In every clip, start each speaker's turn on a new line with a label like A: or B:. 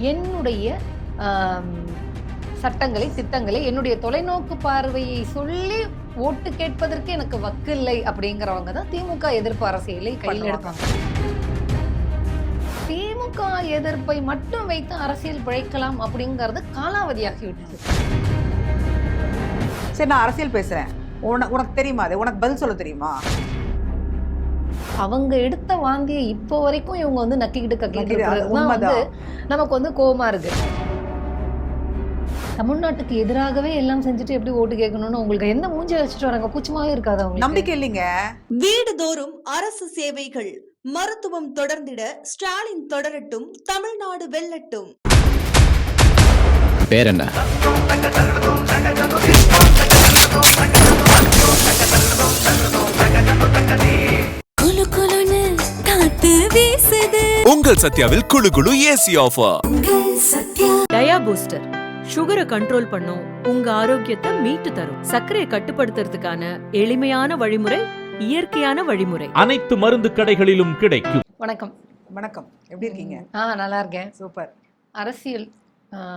A: என்னுடைய சட்டங்களை, திட்டங்களை, என்னுடைய தொலைநோக்கு பார்வையை சொல்லி ஓட்டு கேட்பதற்கு எனக்கு வக்கில்லை அப்படிங்கிறவங்க தான் திமுக எதிர்ப்பு அரசியலை கையில் எடுப்பாங்க. திமுக எதிர்ப்பை மட்டும் வைத்து அரசியல் பிழைக்கலாம் அப்படிங்கிறது காலாவதியாகி விட்டது.
B: சரி, நான் அரசியல் பேசுறேன், உனக்கு தெரியுமா, அது உனக்கு பதில் சொல்ல தெரியுமா?
A: அவங்க எடுத்த வாந்திய இப்போ வரைக்கும் இவங்க வந்து நக்கிக்கிட்டு நமக்கு வந்து கோவமா இருக்கு. தமிழ்நாட்டுக்கு எதிராகவே எல்லாம் செஞ்சுட்டு எப்படி ஓட்டு கேட்கணும்னு உங்களுக்கு எந்த மூஞ்சி வச்சுட்டு வராங்க? கூச்சமாவே இருக்காது அவங்க? நம்பிக்கை இல்லைங்க.
C: வீடுதோறும் அரசு சேவைகள், மருத்துவம் தொடர்ந்திட ஸ்டாலின் தொடரட்டும், தமிழ்நாடு வெல்லட்டும்.
D: பேர் என்ன?
E: உங்கள் சத்யாவில் குளு குளு ஏசி ஆஃபர்.
F: டயா பூஸ்டர் சுகரை கண்ட்ரோல் பண்ணும், உங்க ஆரோக்கியத்தை மீட்டு தரும். சர்க்கரையை கட்டுப்படுத்துறதுக்கான எளிமையான வழிமுறை, இயற்கையான வழிமுறை.
G: அனைத்து மருந்து கடைகளிலும் கிடைக்கும்.
A: வணக்கம்.
B: வணக்கம், எப்படி இருக்கீங்க?
A: நல்லா இருக்கேன்.
B: சூப்பர்.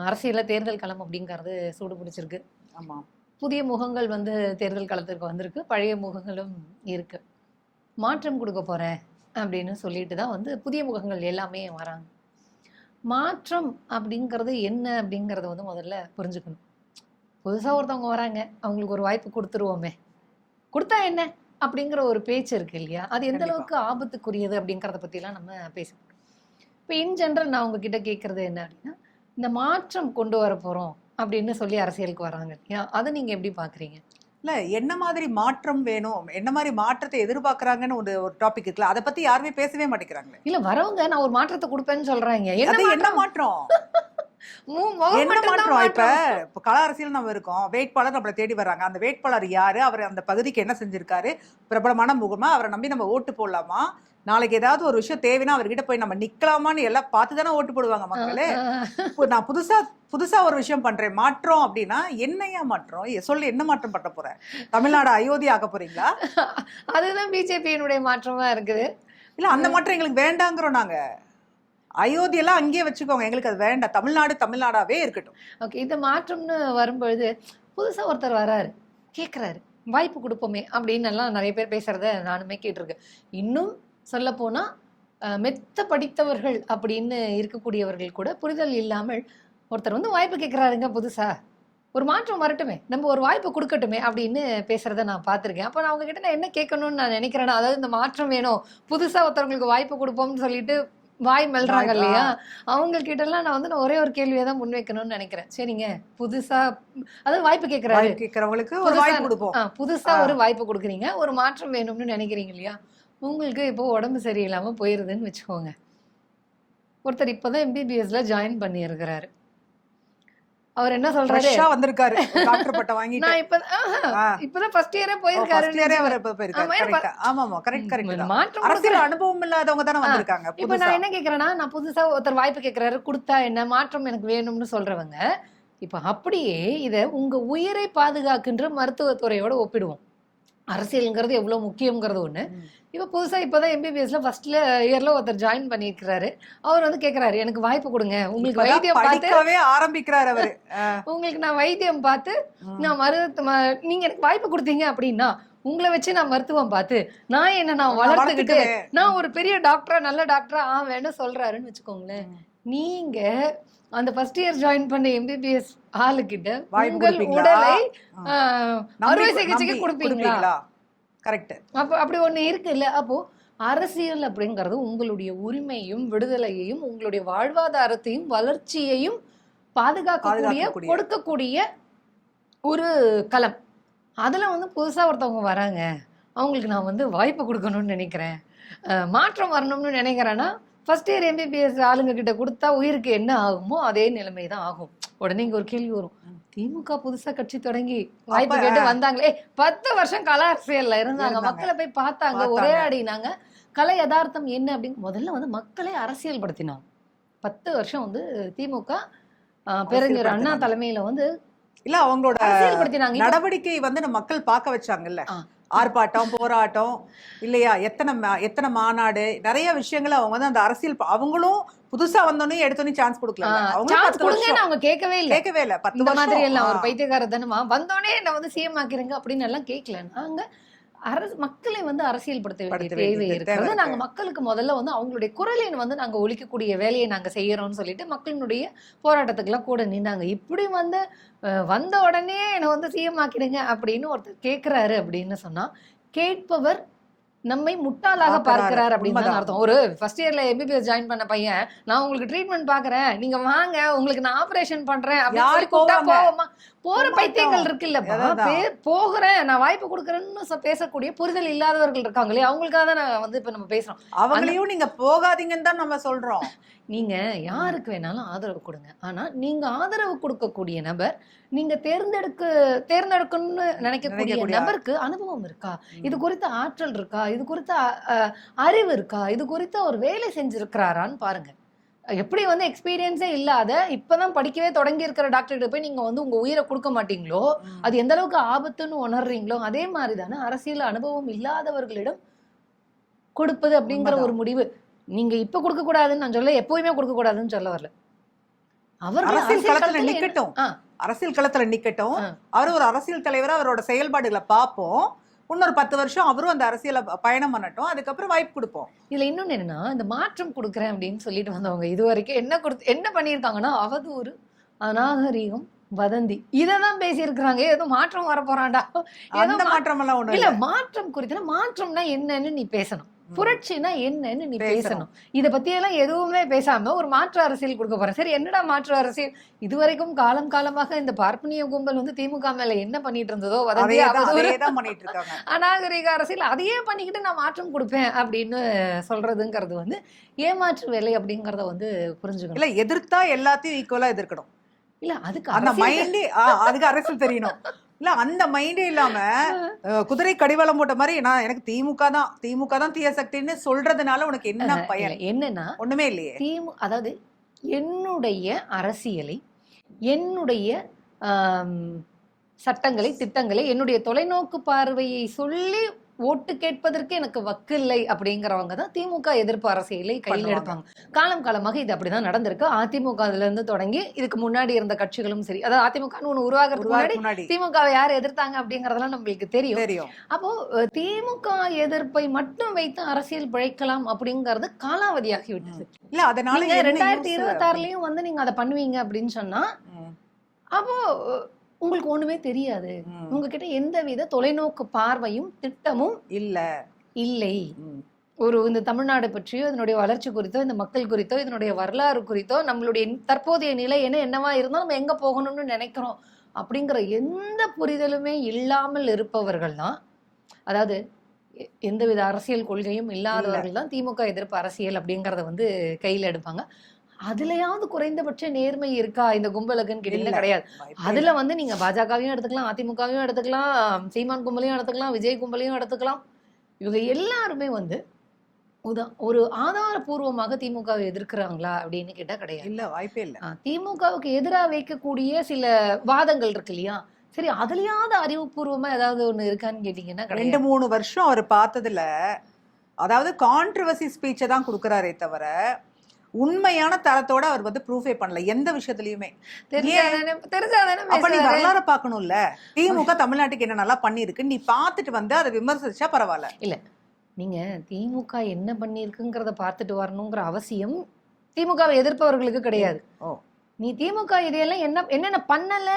A: அரசியல்ல தேர்தல் களம் அப்படிங்கிறது சூடு பிடிச்சிருக்கு.
B: ஆமா,
A: புதிய முகங்கள் வந்து தேர்தல் களத்திற்கு வந்திருக்கு, பழைய முகங்களும் இருக்கு. மாற்றம் கொடுக்க போறேன் அப்படின்னு சொல்லிட்டு தான் வந்து புதிய முகங்கள் எல்லாமே வராங்க. மாற்றம் அப்படிங்கிறது என்ன அப்படிங்கிறத வந்து முதல்ல புரிஞ்சுக்கணும். புதுசாக ஒருத்தவங்க வராங்க, அவங்களுக்கு ஒரு வாய்ப்பு கொடுத்துருவோமே, கொடுத்தா என்ன அப்படிங்கிற ஒரு பேச்சு இருக்கு இல்லையா? அது எந்த அளவுக்கு ஆபத்துக்குரியது அப்படிங்கிறத பற்றிலாம் நம்ம பேசணும். இப்போ இன் ஜென்ரல் நான் உங்ககிட்ட கேட்குறது என்ன அப்படின்னா, இந்த மாற்றம் கொண்டு வர போகிறோம் அப்படின்னு சொல்லி அரசியலுக்கு வராங்க இல்லையா? அதை நீங்கள் எப்படி பார்க்குறீங்க?
B: இல்லை, என்ன மாதிரி மாற்றம் வேணும், என்ன மாதிரி மாற்றத்தை எதிர்பார்க்குறாங்கன்னு ஒரு டாபிக் இருக்குல்ல, அதை பற்றி யாருமே பேசவே மாட்டேங்கிறாங்களே.
A: இல்லை, வரவங்க நான் ஒரு மாற்றத்தை கொடுப்பேன்னு சொல்கிறாங்க.
B: என்ன மாற்றம்? என்ன மாற்றம்? இப்ப கள அரசியல் நம்ம இருக்கோம், வேட்பாளர் நம்மளை தேடி வர்றாங்க. அந்த வேட்பாளர் யாரு, அவர் அந்த பகுதிக்கு என்ன செஞ்சிருக்காரு, பிரபலமான முகமா, அவரை நம்பி நம்ம ஓட்டு போடலாமா, நாளைக்கு ஏதாவது ஒரு விஷயம் தேவைன்னா அவர்கிட்ட போய் நம்ம நிக்கலாமான்னு எல்லாம் பார்த்து தானே ஓட்டு போடுவாங்க மக்களே. இப்போ நான் புதுசா ஒரு விஷயம் பண்றேன், மாற்றம் அப்படின்னா என்னையா மாற்றம்? சொல்லு, என்ன மாற்றம் பண்ண போறேன்? தமிழ்நாடு அயோத்தி ஆக்க போறீங்களா?
A: அதுதான் பிஜேபியினுடைய மாற்றமா இருக்குது.
B: இல்ல, அந்த மாற்றம் எங்களுக்கு வேண்டாங்கிறோம். நாங்க அயோத்தியெல்லாம் அங்கேயே வச்சுக்கோங்க, எங்களுக்கு அது வேண்டாம், தமிழ்நாடாவே இருக்கட்டும்.
A: ஓகே, இந்த மாற்றம்னு வரும்பொழுது புதுசாக ஒருத்தர் வராரு, கேட்குறாரு, வாய்ப்பு கொடுப்போமே அப்படின்னு எல்லாம் நிறைய பேர் பேசுறத நானுமே கேட்டிருக்கேன். இன்னும் சொல்ல போனால் மெத்த படித்தவர்கள் அப்படின்னு இருக்கக்கூடியவர்கள் கூட புரிதல் இல்லாமல் ஒருத்தர் வந்து வாய்ப்பு கேட்குறாருங்க, புதுசா ஒரு மாற்றம் வரட்டுமே, நம்ம ஒரு வாய்ப்பு கொடுக்கட்டுமே அப்படின்னு பேசுறத நான் பார்த்துருக்கேன். அப்போ நான் அவங்க கிட்ட நான் என்ன கேட்கணும்னு நான் நினைக்கிறேன்னா, அதாவது இந்த மாற்றம் வேணும், புதுசா ஒருத்தவங்களுக்கு வாய்ப்பு கொடுப்போம்னு சொல்லிட்டு வாய் மெல்றாங்க இல்லையா, அவங்க கிட்ட எல்லாம் நான் ஒரே ஒரு கேள்வியை தான் முன்வைக்கணும்னு நினைக்கிறேன். சரிங்க, புதுசா அதாவது வாய்ப்பு கேட்கறவங்களுக்கு ஒரு வாய்ப்பு கொடுப்போம், புதுசா ஒரு வாய்ப்பு கொடுக்குறீங்க, ஒரு மாற்றம் வேணும்னு நினைக்கிறீங்க இல்லையா? உங்களுக்கு இப்போ உடம்பு சரியில்லாம போயிருதுன்னு வச்சுக்கோங்க. ஒருத்தர் இப்பதான் எம்பிபிஎஸ்ல ஜாயின் பண்ணி இருக்கிறாரு. அவர் என்ன சொல்றாரு,
B: வந்திருக்காரு, டாக்டர் பட்டம் வாங்கி,
A: நான் இப்பதான் ஃபர்ஸ்ட் இயரே போயிருக்காரு.
B: அரசியல் அனுபவம் இல்லாதவங்க தானே வந்திருக்காங்க.
A: இப்ப நான் என்ன கேக்குறேன்னா, நான் புதுசா ஒருத்தர் வாய்ப்பு கேட்கிறாரு, கொடுத்தா என்ன, மாற்றம் எனக்கு வேணும்னு சொல்றவங்க இப்ப அப்படியே இத உங்க உயிரை பாதுகாக்கின்ற மருத்துவத்துறையோட ஒப்பிடுவோம். அரசியல்ங்கிறது எவ்வளவு முக்கியங்கிறது ஒண்ணு. இப்ப புதுசா இப்பதான் எம்பிபிஎஸ்ல ஃபர்ஸ்ட் இயர்ல ஒருத்தர் ஜாயின் பண்ணிருக்கிறாரு. அவர் வந்து கேக்குறாரு, எனக்கு வாய்ப்பு கொடுங்க, உங்களுக்கு வைத்தியம் பார்த்து
B: ஆரம்பிக்கிறாரு அவரு,
A: உங்களுக்கு நான் வைத்தியம் பார்த்து நான் நீங்க எனக்கு வாய்ப்பு கொடுத்தீங்க அப்படின்னா உங்களை வச்சு நான் மருத்துவம் பார்த்து நான் வளர்த்துக்கிட்டு நான் ஒரு பெரிய டாக்டரா, நல்ல டாக்டரா ஆவேன்னு சொல்றாருன்னு வச்சுக்கோங்களேன். நீங்க அந்த ஃபர்ஸ்ட் இயர் ஜாயின் பண்ண எம்பிபிஎஸ் ஆளுகிட்ட உங்கள் உடலை அறுவை சிகிச்சைக்கு கொடுப்பீங்களா?
B: கரெக்ட்.
A: அப்போ அப்படி ஒண்ணு இருக்கு இல்ல. அப்போ அரசியல் அப்படிங்கிறது உங்களுடைய உரிமையும் விடுதலையையும் உங்களுடைய வாழ்வாதாரத்தையும் வளர்ச்சியையும் பாதுகாக்கக்கூடிய கொடுக்கக்கூடிய ஒரு களம். அதுல வந்து புதுசா ஒருத்தவங்க வராங்க, அவங்களுக்கு நான் வந்து வாய்ப்பு கொடுக்கணும்னு நினைக்கிறேன், மாற்றம் வரணும்னு நினைக்கிறேன்னா ஃபர்ஸ்ட் இயர் எம்பிபிஎஸ் ஆளுங்க கிட்ட கொடுத்தா உயிருக்கு என்ன ஆகுமோ அதே நிலைமை தான் ஆகும். உடனே இங்க ஒரு கேள்வி வரும், திமுக புதுசா கட்சி தொடங்கி வாய்ப்பு கேட்டு வந்தாங்களே, 10 வருஷம் கல அரசியல்ல இருந்தாங்க, மக்களை போய் பார்த்தாங்க, உரையாடினாங்க, கலை யதார்த்தம் என்ன அப்படின்னு முதல்ல வந்து மக்களை அரசியல் படுத்தினாங்க. 10 வருஷம் வந்து திமுக பேரறிஞர் அண்ணா தலைமையில வந்து
B: இல்ல அவங்களோட நடவடிக்கை வந்து மக்கள் பார்க்க வச்சாங்கல்ல. ஆர்ப்பாட்டம், போராட்டம் இல்லையா, எத்தனை மாநாடு, நிறைய விஷயங்கள் அவங்க வந்து அந்த அரசியல் அவங்களும் புதுசா வந்தோடனே எடுத்தோடனே சான்ஸ் கொடுக்கல.
A: சான்ஸ் கொடுங்கன்னு அவங்க கேட்கவே இல்லை.
B: 10
A: இந்த மாதிரி
B: வருஷம்
A: எல்லாம் ஒரு பைத்தியக்கார தனமா வந்தோடனே என்ன வந்து சிஎம் ஆக்கிறீங்க அப்படின்னு எல்லாம் கேட்கல. நாங்க மக்களை வந்து அரசியல்படுத்த வேண்டிய தேவை இருக்கிறது. நாங்க மக்களுக்கு முதல்ல வந்து அவங்களுடைய குரலை வந்து நாங்க ஒழிக்கக்கூடிய வேலையை நாங்க செய்யறோம்னு சொல்லிட்டு மக்களினுடைய போராட்டத்துக்கு எல்லாம் கூட நின்னாங்க. இப்படி வந்து வந்த உடனே என்ன வந்து சிஎம் ஆக்கிடுங்க அப்படின்னு ஒருத்தர் கேட்கிறாரு அப்படின்னு சொன்னா கேட்பவர் நம்மை முட்டாளாக பார்க்கிறார் அப்படின்னு தான் அர்த்தம். ஒரு ஃபர்ஸ்ட் இயர்ல எம்பிபிஎஸ் ஜாயின் பண்ண பையன், நான் உங்களுக்கு ட்ரீட்மெண்ட் பாக்குறேன், நீங்க வாங்க உங்களுக்கு நான் ஆபரேஷன் பண்றேன் அப்படின்னு போவோமா? போற பைத்தியங்கள் இருக்குல்லப்பா, போகிறேன் நான் வாய்ப்பு கொடுக்குறேன்னு பேசக்கூடிய புரிதல் இல்லாதவர்கள் இருக்காங்களே, அவங்களுக்காக தான் நான் வந்து இப்ப நம்ம பேசுறோம்.
B: அவங்களையும் நீங்க போகாதீங்கன்னு தான் நம்ம சொல்றோம்.
A: நீங்க யாருக்கு வேணாலும் ஆதரவு கொடுங்க, ஆனா நீங்க ஆதரவு கொடுக்கக்கூடிய நபர் நீங்க தேர்ந்தெடுக்கணும்னு நினைக்கக்கூடிய நபருக்கு அனுபவம் இருக்கா, இது குறித்த ஆற்றல் இருக்கா, இது குறித்த அறிவு இருக்கா, இது குறித்த ஒரு வேலை செஞ்சிருக்கிறாரான்னு பாருங்க. எப்படி வந்து எக்ஸ்பீரியன்ஸே இல்லாத இப்பதான் படிக்கவே தொடங்கி இருக்கிற டாக்டர்கிட்ட போய் நீங்க வந்து உங்க உயிரை கொடுக்க மாட்டீங்களோ, அது எந்த அளவுக்கு ஆபத்துன்னு உணர்றீங்களோ, அதே மாதிரிதானே அரசியல் அனுபவம் இல்லாதவர்களிடம் கொடுப்பது அப்படிங்கிற ஒரு முடிவு. நீங்க இப்ப கொடுக்க கூடாதுன்னு நான் சொல்ல, எப்பவுமே கொடுக்க கூடாதுன்னு சொல்ல வரல. அவர்
B: அரசியல் களத்துல நிக்கட்டும், அரசியல் களத்துல நிக்கட்டும். அவர் ஒரு அரசியல் தலைவரா அவரோட செயல்பாடுகளை பார்ப்போம். இன்னொரு 10 வருஷம் அவரும் அந்த அரசியல பயணம் பண்ணட்டும், அதுக்கப்புறம் வாய்ப்பு கொடுப்போம்.
A: இதுல இன்னொன்னு என்னன்னா, இந்த மாற்றம் கொடுக்குறேன் அப்படின்னு சொல்லிட்டு வந்தவங்க இது வரைக்கும் என்ன பண்ணிருக்காங்கன்னா, அவதூறு, அநாகரிகம், வதந்தி இததான் பேசியிருக்கிறாங்க. ஏதோ மாற்றம் வர போறான்டா,
B: ஏதோ மாற்றம் எல்லாம் ஒண்ணு
A: இல்ல. மாற்றம் குறித்து மாற்றம்னா என்னன்னு நீ பேசணும், புரட்சினா என்னன்னு நீ பேசணும். இத பத்தி எல்லாம் எதுவுமே பேசாம ஒரு மாற்று அரசியல் கொடுக்க போறேன். சரி, என்னடா மாற்று அரசியல்? இதுவரைக்கும் காலமாக இந்த பார்ப்பனிய கும்பல் வந்து திமுக மேல என்ன பண்ணிட்டு இருந்ததோ
B: பண்ணிட்டு இருக்காங்க.
A: அநாகரிக அரசியல் அதையே பண்ணிக்கிட்டு நான் மாற்றம் கொடுப்பேன் அப்படின்னு சொல்றதுங்கிறது வந்து ஏமாற்று வேலை அப்படிங்கறத வந்து புரிஞ்சுக்கணும்.
B: இல்ல, எதிர்த்தா எல்லாத்தையும் ஈக்குவலா எதிர்க்கணும்.
A: இல்ல, அதுக்கு
B: அந்த மைண்டே, அதுக்கு அரசியல் தெரியணும். இல்ல, அந்த மைண்டே இல்லாம குதிரை கடிவாளம் போட்ட மாதிரி எனக்கு திமுக தான் தீய சக்தின்னு சொல்றதுனால உனக்கு என்ன பயன்?
A: என்னன்னா
B: ஒண்ணுமே இல்லையே.
A: அதாவது என்னுடைய அரசியலை, என்னுடைய சட்டங்களை, திட்டங்களை, என்னுடைய தொலைநோக்கு பார்வையை சொல்லி ஓட்டு கேட்பதற்கு எனக்கு வக்கு இல்லை அப்படிங்கிறவங்க தான் திமுக எதிர்ப்பு அரசியலை கையில் எடுப்பாங்க. காலமாக இது அப்படிதான் நடந்திருக்கு. அதிமுக அதுல இருந்து தொடங்கி இதுக்கு முன்னாடி இருந்த கட்சிகளும் சரி, அதாவது அதிமுக ஒண்ணு உருவாகிறதுக்கு முன்னாடி திமுகவை யார் எதிர்த்தாங்க அப்படிங்கறதெல்லாம் நம்மளுக்கு தெரியும். அப்போ திமுக எதிர்ப்பை மட்டும் வைத்து அரசியல் பிழைக்கலாம் அப்படிங்கறது காலாவதியாகி விட்டது.
B: இல்ல, அதனால
A: 2026லயும் வந்து நீங்க அதை பண்ணுவீங்க அப்படின்னு சொன்னா அப்போ உங்களுக்கு ஒண்ணுமே தெரியாது. உங்ககிட்ட எந்தவித தொலைநோக்கு பார்வையும் திட்டமும் இல்லை. ஒரு இந்த தமிழ்நாடு பற்றியோ, இதனுடைய வளர்ச்சி குறித்தோ, இந்த மக்கள் குறித்தோ, இதனுடைய வரலாறு குறித்தோ, நம்மளுடைய தற்போதைய நிலை என்னவா இருந்தாலும் நம்ம எங்க போகணும்னு நினைக்கிறோம் அப்படிங்கிற எந்த புரிதலுமே இல்லாமல் இருப்பவர்கள் தான், அதாவது எந்தவித அரசியல் கொள்கையும் இல்லாதவர்கள் தான் திமுக எதிர்ப்பு அரசியல் அப்படிங்கறத வந்து கையில எடுப்பாங்க. அதுலயாவது குறைந்தபட்ச நேர்மை இருக்கா இந்த கும்பலுக்குன்னு கேட்டீங்கன்னா கிடையாது. அதுல வந்து நீங்க பாஜகவையும் எடுத்துக்கலாம், அதிமுகவையும் எடுத்துக்கலாம், சீமான் கும்பலையும் எடுத்துக்கலாம், விஜய் கும்பலையும் எடுத்துக்கலாம். இவங்க எல்லாருமே வந்து ஒரு ஆதாரபூர்வமாக திமுகவை எதிர்க்கிறாங்களா அப்படின்னு கேட்டா கிடையாது.
B: இல்ல, வாய்ப்பே இல்ல.
A: திமுகவுக்கு எதிராக வைக்கக்கூடிய சில வாதங்கள் இருக்கு இல்லையா, சரி அதுலயாவது அறிவுபூர்வமா ஏதாவது ஒண்ணு இருக்கான்னு கேட்டீங்கன்னா
B: 2-3 வருஷம் அவர் பார்த்ததுல, அதாவது கான்ட்ரவர்சி ஸ்பீச்சை தான் கொடுக்கறாரே தவிர உண்மையான தரத்தோட அவர் வந்து ப்ரூஃபே பண்ணல எந்த விஷயத்துலயுமே. அப்ப நீ வரலாறு பாக்கணும்ல, திமுக தமிழ்நாட்டுக்கு என்ன நல்லா பண்ணிருக்கு நீ பாத்துட்டு வந்து அதை விமர்சிச்சா பரவாயில்ல.
A: இல்ல, நீங்க திமுக என்ன பண்ணிருக்குங்கிறத பார்த்துட்டு வரணுங்கிற அவசியம் திமுகவை எதிர்ப்பவர்களுக்கு கிடையாது. நீ திமுக இதையெல்லாம் என்னென்ன பண்ணல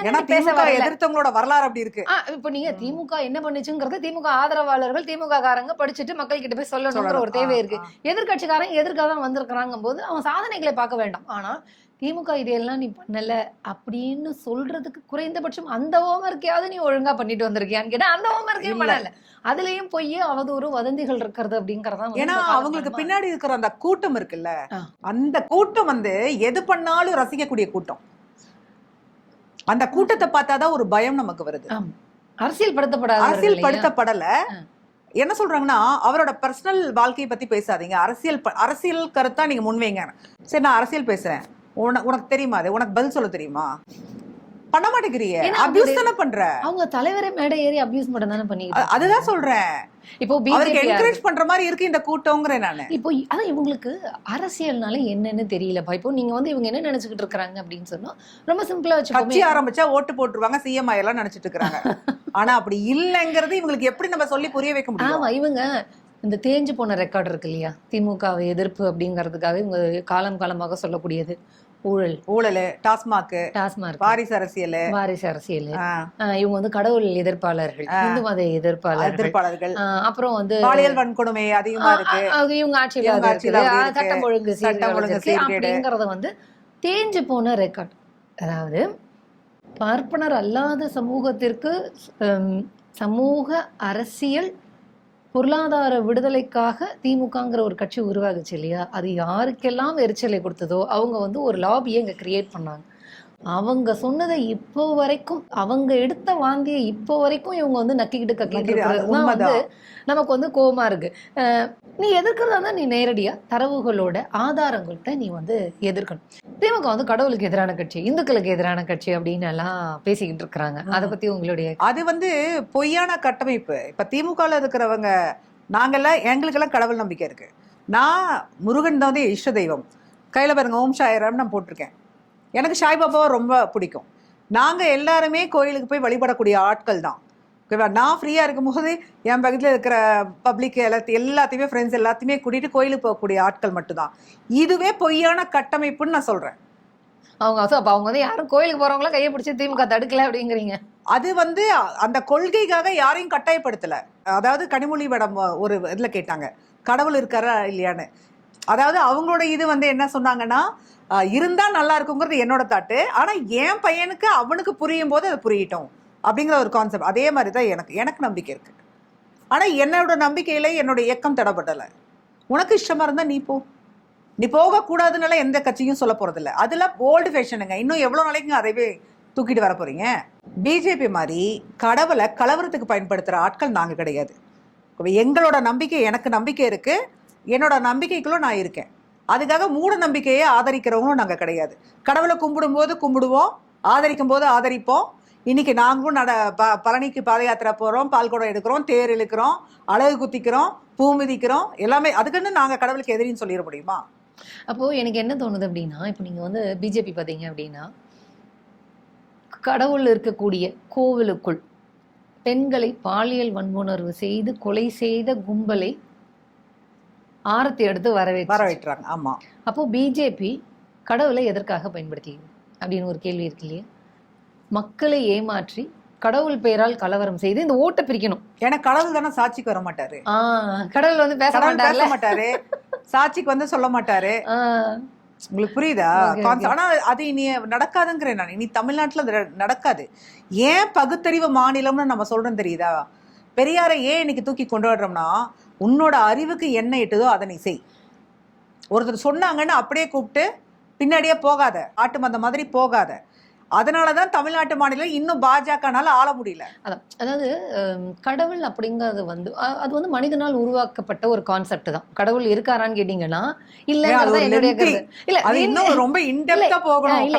B: எதிர்த்தவங்களோட வரலாறு அப்படி இருக்கு.
A: இப்ப நீங்க திமுக என்ன பண்ணுச்சுங்கிறத திமுக ஆதரவாளர்கள், திமுக காரங்க படிச்சுட்டு மக்கள் கிட்ட போய் சொல்லணுங்கிற ஒரு தேவை இருக்கு. எதிர்கட்சிக்காரங்க எதிர்க்காதான் வந்திருக்கிறாங்க போது அவன் சாதனைகளை பார்க்க வேண்டாம். ஆனா திமுக இதையெல்லாம் நீ பண்ணல அப்படின்னு சொல்றதுக்கு குறைந்தபட்சம் அந்த ஹோம்வொர்க்கையாவது நீ ஒழுங்கா பண்ணிட்டு வந்திருக்கியான்னு கேட்டா அந்த ஹோம்வொர்க்கையும் பண்ணல. அதுலயும் போய் அவதூறு வதந்திகள் இருக்கிறது அப்படிங்கறதா.
B: ஏன்னா அவங்களுக்கு பின்னாடி இருக்கிற அந்த கூட்டம் இருக்குல்ல, அந்த கூட்டம் வந்து எது பண்ணாலும் ரசிக்கக்கூடிய கூட்டம். அந்த கூட்டத்தை பார்த்தாதான் ஒரு பயம் நமக்கு வருது.
A: அரசியல்
B: படுத்தப்படல. என்ன சொல்றாங்கன்னா, அவரோட பர்சனல் வாழ்க்கையை பத்தி பேசாதீங்க, அரசியல் கருத்தா நீங்க முன்வைங்க. சரி, நான் அரசியல் பேசுறேன், உனக்கு தெரியுமா, அது உனக்கு பதில் சொல்ல தெரியுமா? பண்ண மாட்டேங்கிறியே,
A: ஏன்னா
B: அபியூஸ்
A: அவங்களுடைய-
B: தானே பண்ற.
A: அவங்க தலைவரே மேடை ஏறி அபியூஸ் மட்டும் தானே பண்ணிட்டு
B: அதுதான் சொல்றேன்,
A: இப்போ
B: அவருக்கு
A: பிஜேபி
B: என்கரேஜ் பண்ற மாதிரி இருக்கு இந்த கூட்டம்ங்கிறேன் நானு.
A: இப்போ அதான் இவங்களுக்கு அரசியல்னால என்னன்னு தெரியலப்பா. இப்போ நீங்க வந்து இவங்க என்ன நினைச்சுக்கிட்டு இருக்காங்க அப்படின்னு சொன்னா ரொம்ப சிம்பிளா
B: கட்சி
A: வச்சுக்கோமே.
B: ஆரம்பிச்சா ஓட்டு போட்டுருவாங்க, சிஎம் ஆயிரலாம் நினைச்சிட்டு இருக்காங்க. ஆனா அப்படி இல்லைங்கிறது இவங்களுக்கு எப்படி நம்ம சொல்லி புரிய வைக்க முடியும்?
A: ஆமா, இவங்க இந்த தேஞ்சு போன ரெக்கார்டு இருக்கு இல்லையா, திமுகவை எதிர்ப்பு அப்படிங்கிறதுக்காக இவங்க காலமாக சொல்லக்கூடியது ஊழல், டாஸ்மாக்,
B: வாரிசு அரசியல்,
A: இவங்க வந்து கடவுள் எதிர்ப்பாளர்கள், இந்து மத எதிர்ப்பாளர்கள், அப்புறம் வந்து
B: பாலியல் வன்கொடுமை அதிகமா இருக்கு,
A: இவங்க ஆட்சியில் சட்டம் ஒழுங்கு அப்படிங்கறத வந்து தேஞ்சு போன ரெக்கார்ட். அதாவது பார்ப்பனர் அல்லாத சமூகத்திற்கு சமூக அரசியல் பொருளாதார விடுதலைக்காக திமுகங்கிற ஒரு கட்சி உருவாகுச்சு இல்லையா, அது யாருக்கெல்லாம் எரிச்சலை கொடுத்ததோ அவங்க வந்து ஒரு லாபியை இங்க கிரியேட் பண்ணாங்க. அவங்க சொன்னதை இப்போ வரைக்கும், அவங்க எடுத்த வாந்தியை இப்போ வரைக்கும் இவங்க வந்து நக்கிக்கிட்டு வந்து நமக்கு வந்து கோபமா இருக்கு. நீ எதிர்க்கிறதா தான் நீ நேரடியா தரவுகளோட ஆதாரங்கள்ட்ட நீ வந்து எதிர்க்கணும். திமுக வந்து கடவுளுக்கு எதிரான கட்சி, இந்துக்களுக்கு எதிரான கட்சி அப்படின்னு எல்லாம் பேசிக்கிட்டு இருக்கிறாங்க. அதை பத்தி உங்களுடைய
B: அது வந்து பொய்யான கட்டமைப்பு. இப்ப திமுகல இருக்கிறவங்க நாங்கெல்லாம், எங்களுக்கெல்லாம் கடவுள் நம்பிக்கை இருக்கு. நான் முருகன் தான் வந்து இஷ்ட தெய்வம். கையில பாருங்க ஓம் சாய்ராம் நான் போட்டிருக்கேன். எனக்கு சாய்பாபாவை ரொம்ப பிடிக்கும். நாங்கள் எல்லாருமே கோயிலுக்கு போய் வழிபடக்கூடிய ஆட்கள் தான். ஓகேவா? நான் ஃப்ரீயாக இருக்கும்போது என் பக்கத்தில் இருக்கிற பப்ளிக் எல்லாத்தையுமே ஃப்ரெண்ட்ஸ் எல்லாத்தையுமே கூட்டிகிட்டு கோயிலுக்கு போகக்கூடிய ஆட்கள் மட்டும்தான். இதுவே பொய்யான கட்டமைப்புன்னு நான் சொல்கிறேன்.
A: அவங்க வந்து யாரும் கோயிலுக்கு போகிறவங்களாம் கையை பிடிச்சி திமுக தடுக்கல அப்படிங்கிறீங்க.
B: அது வந்து அந்த கொள்கைக்காக யாரையும் கட்டாயப்படுத்தலை. அதாவது கனிமொழி மேடம் ஒரு இதில் கேட்டாங்க கடவுள் இருக்காரா இல்லையான்னு. அதாவது அவங்களோட இது வந்து என்ன சொன்னாங்கன்னா, இருந்தா நல்லா இருக்குங்கிறது என்னோட தாட்டு, ஆனா என் பையனுக்கு அவனுக்கு புரியும் போது அது புரியட்டும் அப்படிங்கிற ஒரு கான்செப்ட். அதே மாதிரி தான் எனக்கு நம்பிக்கை இருக்கு. ஆனா என்னோட நம்பிக்கையில என்னோட இயக்கம் தடப்படலை. உனக்கு இஷ்டமா இருந்தா நீ போகக்கூடாதுனால எந்த கட்சியும் சொல்ல போறதில்லை. அதுல ஓல்டு ஃபேஷனுங்க. இன்னும் எவ்வளவு நாளைக்குங்க அதைவே தூக்கிட்டு வர போறீங்க? பிஜேபி மாதிரி கடவுளை கலவரத்துக்கு பயன்படுத்துற ஆட்கள் நாங்க கிடையாது. எங்களோட நம்பிக்கை, எனக்கு நம்பிக்கை இருக்கு, என்னோட நம்பிக்கைக்குள்ள நான் இருக்கேன். அதுக்காக மூட நம்பிக்கையை ஆதரிக்கிறவங்களும் நாங்கள் கிடையாது. கடவுளை கும்பிடும்போது கும்பிடுவோம், ஆதரிக்கும் போது ஆதரிப்போம். இன்னைக்கு நாங்களும் பழனிக்கு பாத யாத்திரை போகிறோம், பால்குடம் எடுக்கிறோம், தேர் இழுக்கிறோம், அழகு குத்திக்கிறோம், பூ மிதிக்கிறோம், எல்லாமே. அதுக்குன்னு நாங்கள் கடவுளுக்கு எதிரின்னு சொல்லிட முடியுமா?
A: அப்போது எனக்கு என்ன தோணுது அப்படின்னா, இப்போ நீங்கள் வந்து பிஜேபி பார்த்தீங்க அப்படின்னா, கடவுள் இருக்கக்கூடிய கோவிலுக்குள் பெண்களை பாலியல் வன்புணர்வு செய்து கொலை செய்த கும்பலை ஆரத்தி எடுத்து வரவேற்றாங்க.
B: ஆமா.
A: அப்போ பிஜேபி கடவுளை எதற்காக பயன்படுத்தியது அப்படின்னு ஒரு கேள்வி இருக்கு இல்லையா? மக்களை ஏமாற்றி கடவுள் பெயரால் கலவரம் செய்து இந்த ஓட்டை பிரிக்கணும்.
B: ஏன்னா கடவுள் தானே சாட்சிக்கு வர மாட்டாரு.
A: கடவுள் வந்து பேச
B: மாட்டாரு, சாட்சிக்கு வந்து சொல்ல மாட்டாரு. உங்களுக்கு புரியுதா? ஆனா அது இனி நடக்காதுங்கிறேன் நான். இனி தமிழ்நாட்டுல நடக்காது. ஏன் பகுத்தறிவு மாநிலம்னு நம்ம சொல்றோம் தெரியுதா? பெரியாரை ஏன் இன்னைக்கு தூக்கி கொண்டு வர்றோம்னா, உன்னோட அறிவுக்கு என்ன எட்டுதோ அதை நீ செய். ஒருத்தர் சொன்னாங்கன்னு அப்படியே கூப்பிட்டு பின்னாடியே போகாத, ஆட்டு மந்த மாதிரி போகாத. அதனாலதான் தமிழ்நாட்டு மாநிலம் இன்னும் பாஜகனால ஆள முடியல.
A: அதாவது கடவுள் அப்படிங்கிறது வந்து அது வந்து மனிதனால் உருவாக்கப்பட்ட ஒரு கான்செப்ட் தான். கடவுள் இருக்காரான்னு கேட்டீங்கன்னா
B: ரொம்ப இன்டெப்தா போகணும்.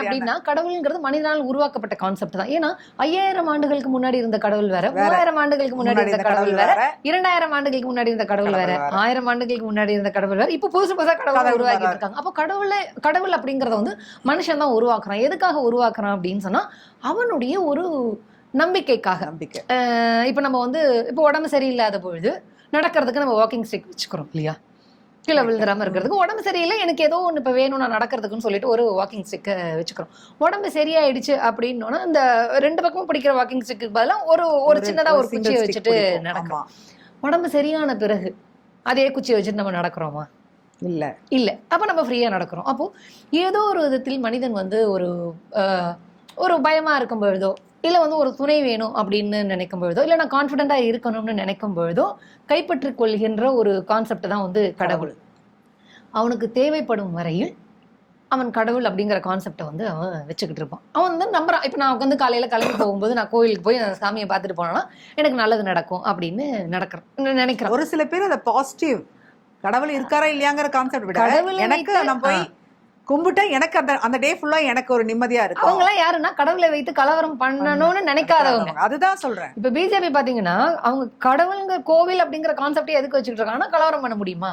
A: அப்படின்னா கடவுள்ங்கிறது மனிதனால் உருவாக்கப்பட்ட கான்செப்ட் தான். ஏன்னா 5000 ஆண்டுகளுக்கு முன்னாடி இருந்த கடவுள் வேற, 3000 ஆண்டுகளுக்கு முன்னாடி இருந்த கடவுள் வேற, 2000 ஆண்டுகளுக்கு முன்னாடி இருந்த கடவுள் வேற, 1000 ஆண்டுகளுக்கு முன்னாடி இருந்த கடவுள் வேற, இப்ப புதுசா கடவுளை உருவாக்கிட்டு இருக்காங்க. அப்போ கடவுள் அப்படிங்கறத வந்து மனுஷன் தான் உருவாக்குறான். எதுக்காக உருவாக்குறான் அப்படின்னு சொன்னா அவனுடைய ஒரு நம்பிக்கைக்காக. இப்ப நம்ம வந்து இப்போ உடம்பு சரியில்லாத பொழுது நடக்கிறதுக்கு நம்ம வாக்கிங் ஸ்டிக் வச்சுக்கிறோம் இல்லையா, கீழே விழுந்துடாம இருக்கிறதுக்கு. உடம்பு சரியில்லை, எனக்கு ஏதோ ஒன்று இப்போ வேணும் நான் நடக்கிறதுக்குன்னு சொல்லிட்டு ஒரு வாக்கிங் ஸ்டிக்கை வச்சுக்கிறோம். உடம்பு சரியாயிடுச்சு அப்படின்னோன்னா இந்த 2 பக்கமும் பிடிக்கிற வாக்கிங் ஸ்டிக்கு பதிலாக ஒரு சின்னதா ஒரு குச்சியை வச்சுட்டு நடக்கிறோம். உடம்பு சரியான பிறகு அதே குச்சியை வச்சுட்டு நம்ம நடக்கிறோமா? இல்லை. அப்போ நம்ம ஃப்ரீயாக நடக்கிறோம். அப்போ ஏதோ ஒரு விதத்தில் மனிதன் வந்து ஒரு பயமா இருக்கும் பொழுதோ, இல்லை வந்து ஒரு துணை வேணும் அப்படின்னு நினைக்கும் பொழுதோ, இல்லை நான் கான்ஃபிடென்ட்டாக இருக்கணும்னு நினைக்கும் பொழுதோ கைப்பற்றி கொள்கின்ற ஒரு கான்செப்ட் தான் வந்து கடவுள். அவனுக்கு தேவைப்படும் வரையில் அவன் கடவுள் அப்படிங்கிற கான்செப்டை வந்து அவன் வச்சுக்கிட்டு இருப்பான். அவன் வந்து நம்புறான். இப்போ நான் வந்து காலையில் கிளம்பி போகும்போது நான் கோயிலுக்கு போய் அந்த சாமியை பார்த்துட்டு போனேன்னா எனக்கு நல்லது நடக்கும் அப்படின்னு நினைக்கிறேன்.
B: ஒரு சில பேர் அதை பாசிட்டிவ் கடவுள் இருக்காரா இல்லையாங்கிற கான்செப்ட் விட, எனக்கு நான் போய் கும்பிட்டா எனக்கு அந்த டே ஃபுல்லா எனக்கு ஒரு நிம்மதியா
A: அவங்க
B: இருக்கும்.
A: எல்லாம் யாருன்னா கடவுளை வைத்து கலவரம் பண்ணணும்னு நினைக்காதவங்க.
B: அதுதான் சொல்றேன்.
A: இப்ப பிஜேபி பாத்தீங்கன்னா அவங்க கடவுளுங்க கோவில் அப்படிங்கிற கான்செப்டே எதுக்கு வச்சுக்கிட்டு இருக்காங்கன்னா கலவரம் பண்ண முடியுமா,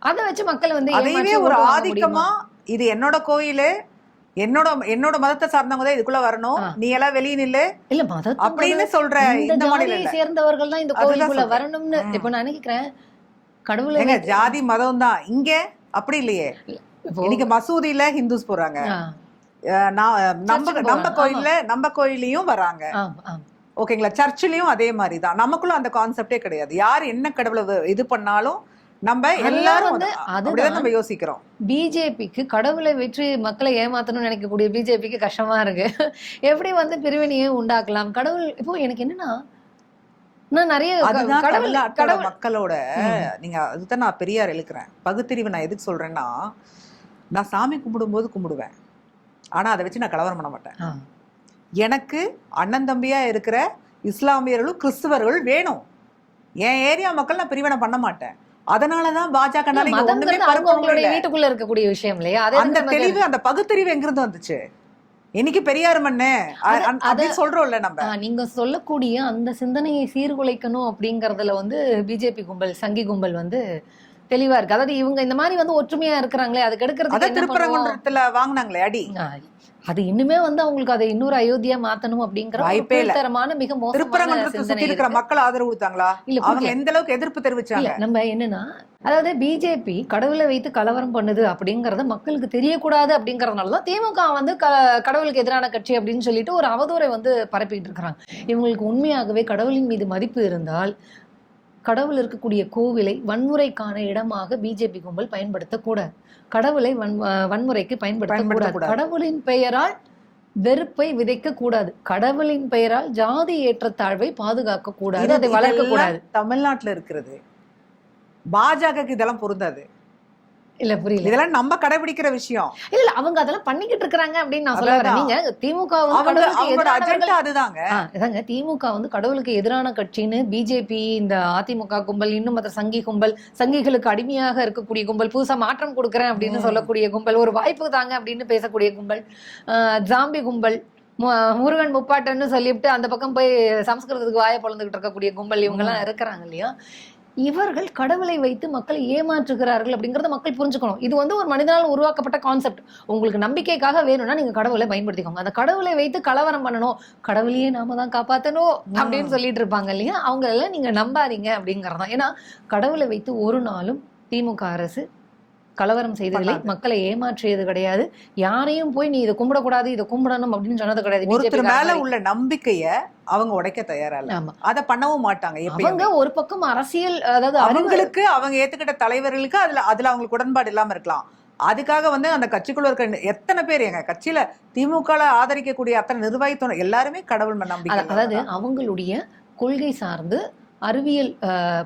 A: அதை வச்சு மக்கள் வந்து
B: அதையவே
A: ஏமாற்றி
B: ஒரு
A: ஓட்டு வாங்க
B: ஆதிக்கமா, இது என்னோட கோயிலு, என்னோட மதத்தை சார்ந்தவங்க தான் இதுக்குள்ள வரணும், நீ எல்லாம் வெளியே நில்லு
A: இல்ல மதம்
B: அப்படின்னு சொல்ற
A: இந்த
B: இந்த மாநில
A: ஜாதியை சேர்ந்தவர்கள் தான் இந்த
B: அதுதான்
A: கோவிலுக்குள்ள
B: சொல்றேன்.
A: வரணும்னு இப்ப நான் நினைக்கிறேன். கடவுளை
B: எங்க ஜாதி மதம் தான் இங்க, அப்படி இல்லையே.
A: இப்போ-
B: இன்னைக்கு மசூதியில ஹிந்துஸ் போறாங்க,
A: ஆ,
B: நம்ம கோயிலையும் வராங்க,
A: ஆம், ஆம்.
B: ஓகேங்களா. சர்ச்சிலையும் அதே மாதிரி தான். நமக்குள்ள அந்த கான்செப்டே கிடையாது. யார் என்ன கடவுளை இது பண்ணாலும் நம்ம எல்லாரும்
A: வந்து
B: அப்படிதான் நம்ம யோசிக்கிறோம்.
A: பிஜேபிக்கு கடவுளை வச்சு மக்களை ஏமாத்தணும்னு நினைக்கக்கூடிய பிஜேபிக்கு கஷ்டமா இருக்கு. எப்படி வந்து பிரிவினையை உண்டாக்கலாம்? கடவுள் இப்போ எனக்கு என்னன்னா, நான் நிறைய
B: அதுதான்
A: கடவுள் கடவுள்
B: மக்களோட நீங்க அதுதான் நான் பெரியார் எழுக்கிறேன். பகுத்தறிவு நான் எதுக்கு சொல்றேன்னா, நான் சாமி கும்பிடும்போது கும்பிடுவேன், ஆனா அதை வச்சு நான் கலவரம் பண்ண மாட்டேன்.
A: ஆ.
B: எனக்கு அண்ணன் தம்பியா இருக்கிற இஸ்லாமியர்களும் கிறிஸ்துவர்கள் வேணும். என் ஏரியா மக்கள் நான் பிரிவினை பண்ண மாட்டேன். அதனாலதான் பாஜக
A: அவங்களுடைய வீட்டுக்குள்ள இருக்கக்கூடிய விஷயம் இல்லையா?
B: அந்த தெளிவு, அந்த பகுத்தறிவு எங்கிருந்து வந்துச்சு? இன்னைக்கு பெரியார் மண்ணு அப்படின்னு சொல்றோம்ல நம்ம.
A: நீங்க சொல்லக்கூடிய அந்த சிந்தனையை சீர்குலைக்கணும் அப்படிங்கறதுல வந்து பிஜேபி கும்பல், சங்கி கும்பல் வந்து தெளிவா இருக்கு. அதாவது இவங்க இந்த மாதிரி வந்து ஒற்றுமையா இருக்கிறாங்களே, அது கெடுக்கிறதுக்கு
B: திருப்பரங்குன்றத்துல வாங்கினாங்களே அடி,
A: அது இன்னுமே வந்து அவங்களுக்கு அதை இன்னொரு அயோத்தியா மாத்தணும் அப்படிங்கிற தரமான மிக மோசமான சிந்தனை
B: இருக்கிற மக்கள் ஆதரவு கொடுத்தாங்களா? இல்ல அவங்க எந்த அளவுக்கு எதிர்ப்பு தெரிவிச்சாங்க?
A: நம்ம என்னன்னா, அதாவது பிஜேபி கடவுளை வைத்து கலவரம் பண்ணுது அப்படிங்கறத மக்களுக்கு தெரியக்கூடாது அப்படிங்கறதுனாலதான் திமுக வந்து கடவுளுக்கு எதிரான கட்சி அப்படின்னு சொல்லிட்டு ஒரு அவதூறை வந்து பரப்பிட்டு இருக்கிறாங்க. இவங்களுக்கு உண்மையாகவே கடவுளின் மீது மதிப்பு இருந்தால் கடவுள் இருக்கக்கூடிய கோவிலை வன்முறைக்கான இடமாக பிஜேபி கும்பல் பயன்படுத்தக்கூடாது. கடவுளை வன்முறைக்கு பயன்படுத்தக்கூடாது. கடவுளின் பெயரால் வெறுப்பை விதைக்க கூடாது. கடவுளின் பெயரால் ஜாதி ஏற்றத்தாழ்வை பாதுகாக்க கூடாது, அதை வளர்க்க கூடாது.
B: தமிழ்நாட்டுல இருக்கிறது பாஜகக்கு இதெல்லாம் பொருந்தாது.
A: இல்ல புரியல,
B: இதெல்லாம் நம்ம கடைபிடிக்கிற விஷயம்
A: இல்ல. அவங்க அதெல்லாம் பண்ணிக்கிட்டு இருக்காங்க அப்படின்னு நான் சொல்ல வரேன். நீங்க திமுக அதுதாங்க, திமுக வந்து கடவுளுக்கு எதிரான கட்சின்னு பிஜேபி, இந்த அதிமுக கும்பல், இன்னும் மற்ற சங்கி கும்பல், சங்கிகளுக்கு அடிமையாக இருக்கக்கூடிய கும்பல், புதுசா மாற்றம் கொடுக்குறேன் அப்படின்னு சொல்லக்கூடிய கும்பல், ஒரு வாய்ப்பு தாங்க அப்படின்னு பேசக்கூடிய கும்பல், ஜாம்பி கும்பல், முருகன் முப்பாட்டன்னு சொல்லிவிட்டு அந்த பக்கம் போய் சமஸ்கிருதத்துக்கு வாயை பொழந்துகிட்டு இருக்கக்கூடிய கும்பல், இவங்க எல்லாம் இருக்கிறாங்க இல்லையா? இவர்கள் கடவுளை வைத்து மக்களை ஏமாற்றுகிறார்கள் அப்படிங்கறத மக்கள் புரிஞ்சுக்கணும். இது வந்து ஒரு மனிதனால் உருவாக்கப்பட்ட கான்செப்ட். உங்களுக்கு நம்பிக்கைக்காக வேணும்னா நீங்க கடவுளை பயன்படுத்திக்கோங்க. அந்த கடவுளை வைத்து கலவரம் பண்ணணும், கடவுளையே நாம தான் காப்பாற்றணும் அப்படின்னு சொல்லிட்டு இருப்பாங்க இல்லையா? அவங்க எல்லாம் நீங்க நம்பாதீங்க அப்படிங்கறதான். ஏன்னா கடவுளை வைத்து ஒரு நாளும் திமுக அரசு கலவரம் செய்ததில்லை, மக்களை ஏமாற்றியது கிடையாது. யாரையும் போய் நீ இதை கும்பிடக்கூடாது, இதை கும்பிடணும் அப்படின்னு சொன்னது கிடையாது.
B: ஒருத்தர் மேல உள்ள நம்பிக்கைய அவங்க உடைக்க தயாரா இல்ல, அதை பண்ணவும் மாட்டாங்க.
A: அவங்க ஒரு பக்கம் அரசியல், அதாவது
B: அவங்களுக்கு அவங்க ஏத்துக்கிட்ட தலைவர்களுக்கு அதுல அவங்களுக்கு உடன்பாடு இல்லாம இருக்கலாம். அதுக்காக வந்து அந்த கட்சிக்குள்ள இருக்க எத்தனை பேர், எங்க கட்சியில திமுக ஆதரிக்கக்கூடிய அத்தனை நிர்வாகித்தோட எல்லாருமே கடவுள் நம்பிக்கை,
A: அதாவது அவங்களுடைய கொள்கை சார்ந்து அறிவியல்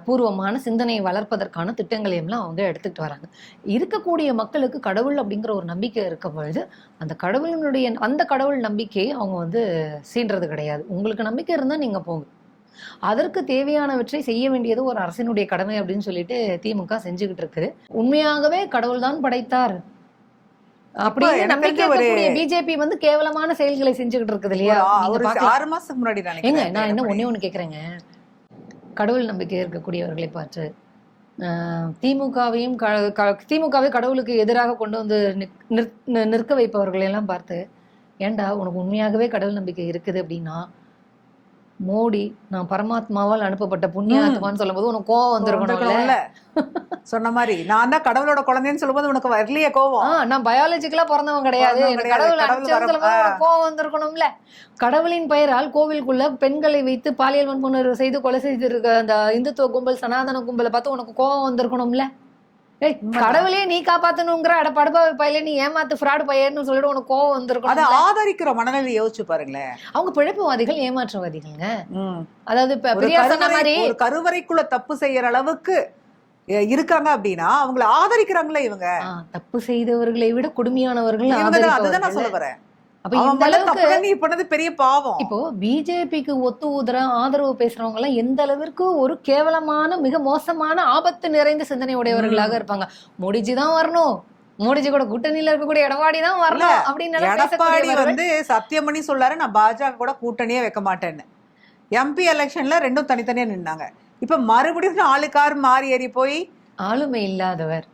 A: பூர்வமான சிந்தனையை வளர்ப்பதற்கான திட்டங்களை எல்லாம் அவங்க எடுத்துக்கிட்டு வராங்க. இருக்கக்கூடிய மக்களுக்கு கடவுள் அப்படிங்கிற ஒரு நம்பிக்கை இருக்க பொழுது அந்த கடவுளினுடைய அந்த கடவுள் நம்பிக்கையை அவங்க வந்து சீன்றது கிடையாது. உங்களுக்கு நம்பிக்கை இருந்தால் நீங்க போங்க, அதற்கு தேவையானவற்றை செய்ய வேண்டியது ஒரு அரசினுடைய கடமை அப்படின்னு சொல்லிட்டு திமுக செஞ்சுக்கிட்டு இருக்குது. உண்மையாகவே கடவுள் தான் படைத்தார் அப்படின்னு நம்பிக்கை பிஜேபி வந்து கேவலமான செயல்களை செஞ்சுக்கிட்டு இருக்குது இல்லையா?
B: 6 மாசத்துக்கு முன்னாடி
A: நான் என்ன ஒண்ணே கேக்குறேங்க, கடவுள் நம்பிக்கை இருக்கக்கூடியவர்களை பார்த்து திமுகவை கடவுளுக்கு எதிராக கொண்டு வந்து நிற்க வைப்பவர்களை எல்லாம் பார்த்து, ஏண்டா உனக்கு உண்மையாகவே கடவுள் நம்பிக்கை இருக்குது அப்படின்னா மோடி நான் பரமாத்மாவால் அனுப்பப்பட்ட புண்ணியாத்மான்னு சொல்லும் போது உனக்கு கோவம் வந்துருக்கணும்ல.
B: சொன்ன மாதிரி நான் தான் கடவுளோட குழந்தைன்னு சொல்லும்போது உனக்கு வரலையே கோவம்.
A: நான் பயாலஜிக்கலா பிறந்தவன் கிடையாது, கோவம் வந்திருக்கணும்ல. கடவுளின் பெயரால் கோவிலுக்குள்ள பெண்களை வைத்து பாலியல் வன்புணர்வு செய்து கொலை செய்திருக்க அந்த இந்துத்துவ கும்பல், சனாதன கும்பலை பார்த்து உனக்கு கோவம் வந்திருக்கணும்ல. கடவுளே நீ காப்பாத்தணுங்கிற அடப்படுப்பா பையல நீ ஏமாத்து ஃப்ராட் பையன்னு சொல்லிட்டு உனக்கு கோவம் வந்திருக்கும்.
B: அதை ஆதரிக்கிற மனநிலை யோசிச்சு பாருங்களேன்.
A: அவங்க பிழைப்புவாதிகள், ஏமாற்றுவாதிகள்ங்க. அதாவது பெரியா சொன்ன மாதிரி
B: கருவறைக்குள்ள தப்பு செய்யற அளவுக்கு இருக்காங்க அப்படின்னா அவங்களை ஆதரிக்கிறாங்களே இவங்க.
A: தப்பு செய்தவர்களை விட கொடுமையானவர்கள்.
B: அதுதான் நான் சொல்ல வரேன். பெரிய பாவம்.
A: இப்போ பிஜேபிக்கு ஒத்து ஊதுற ஆதரவு பேசுறவங்க எல்லாம் எந்த அளவிற்கு ஒரு கேவலமான மிக மோசமான ஆபத்து நிறைந்த சிந்தனை உடையவர்களாக இருப்பாங்க. மோடிஜி தான் வரணும், மோடிஜி கூட கூட்டணியில இருக்கக்கூடிய எடப்பாடி தான் வரணும் அப்படின்னு எல்லாம்
B: எடப்பாடி
A: பேசக்கூடியவர்கள்.
B: வந்து சத்தியம் பண்ணி சொல்லாரு நான் பாஜக கூட கூட்டணியே வைக்க மாட்டேன்னு. எம்பி எலெக்ஷன்ல ரெண்டும் தனித்தனியா நின்னாங்க. இப்ப மறுபடியும் 4 கார் மாறி ஏறி போய்
A: ஆளுமை இல்லாதவர்,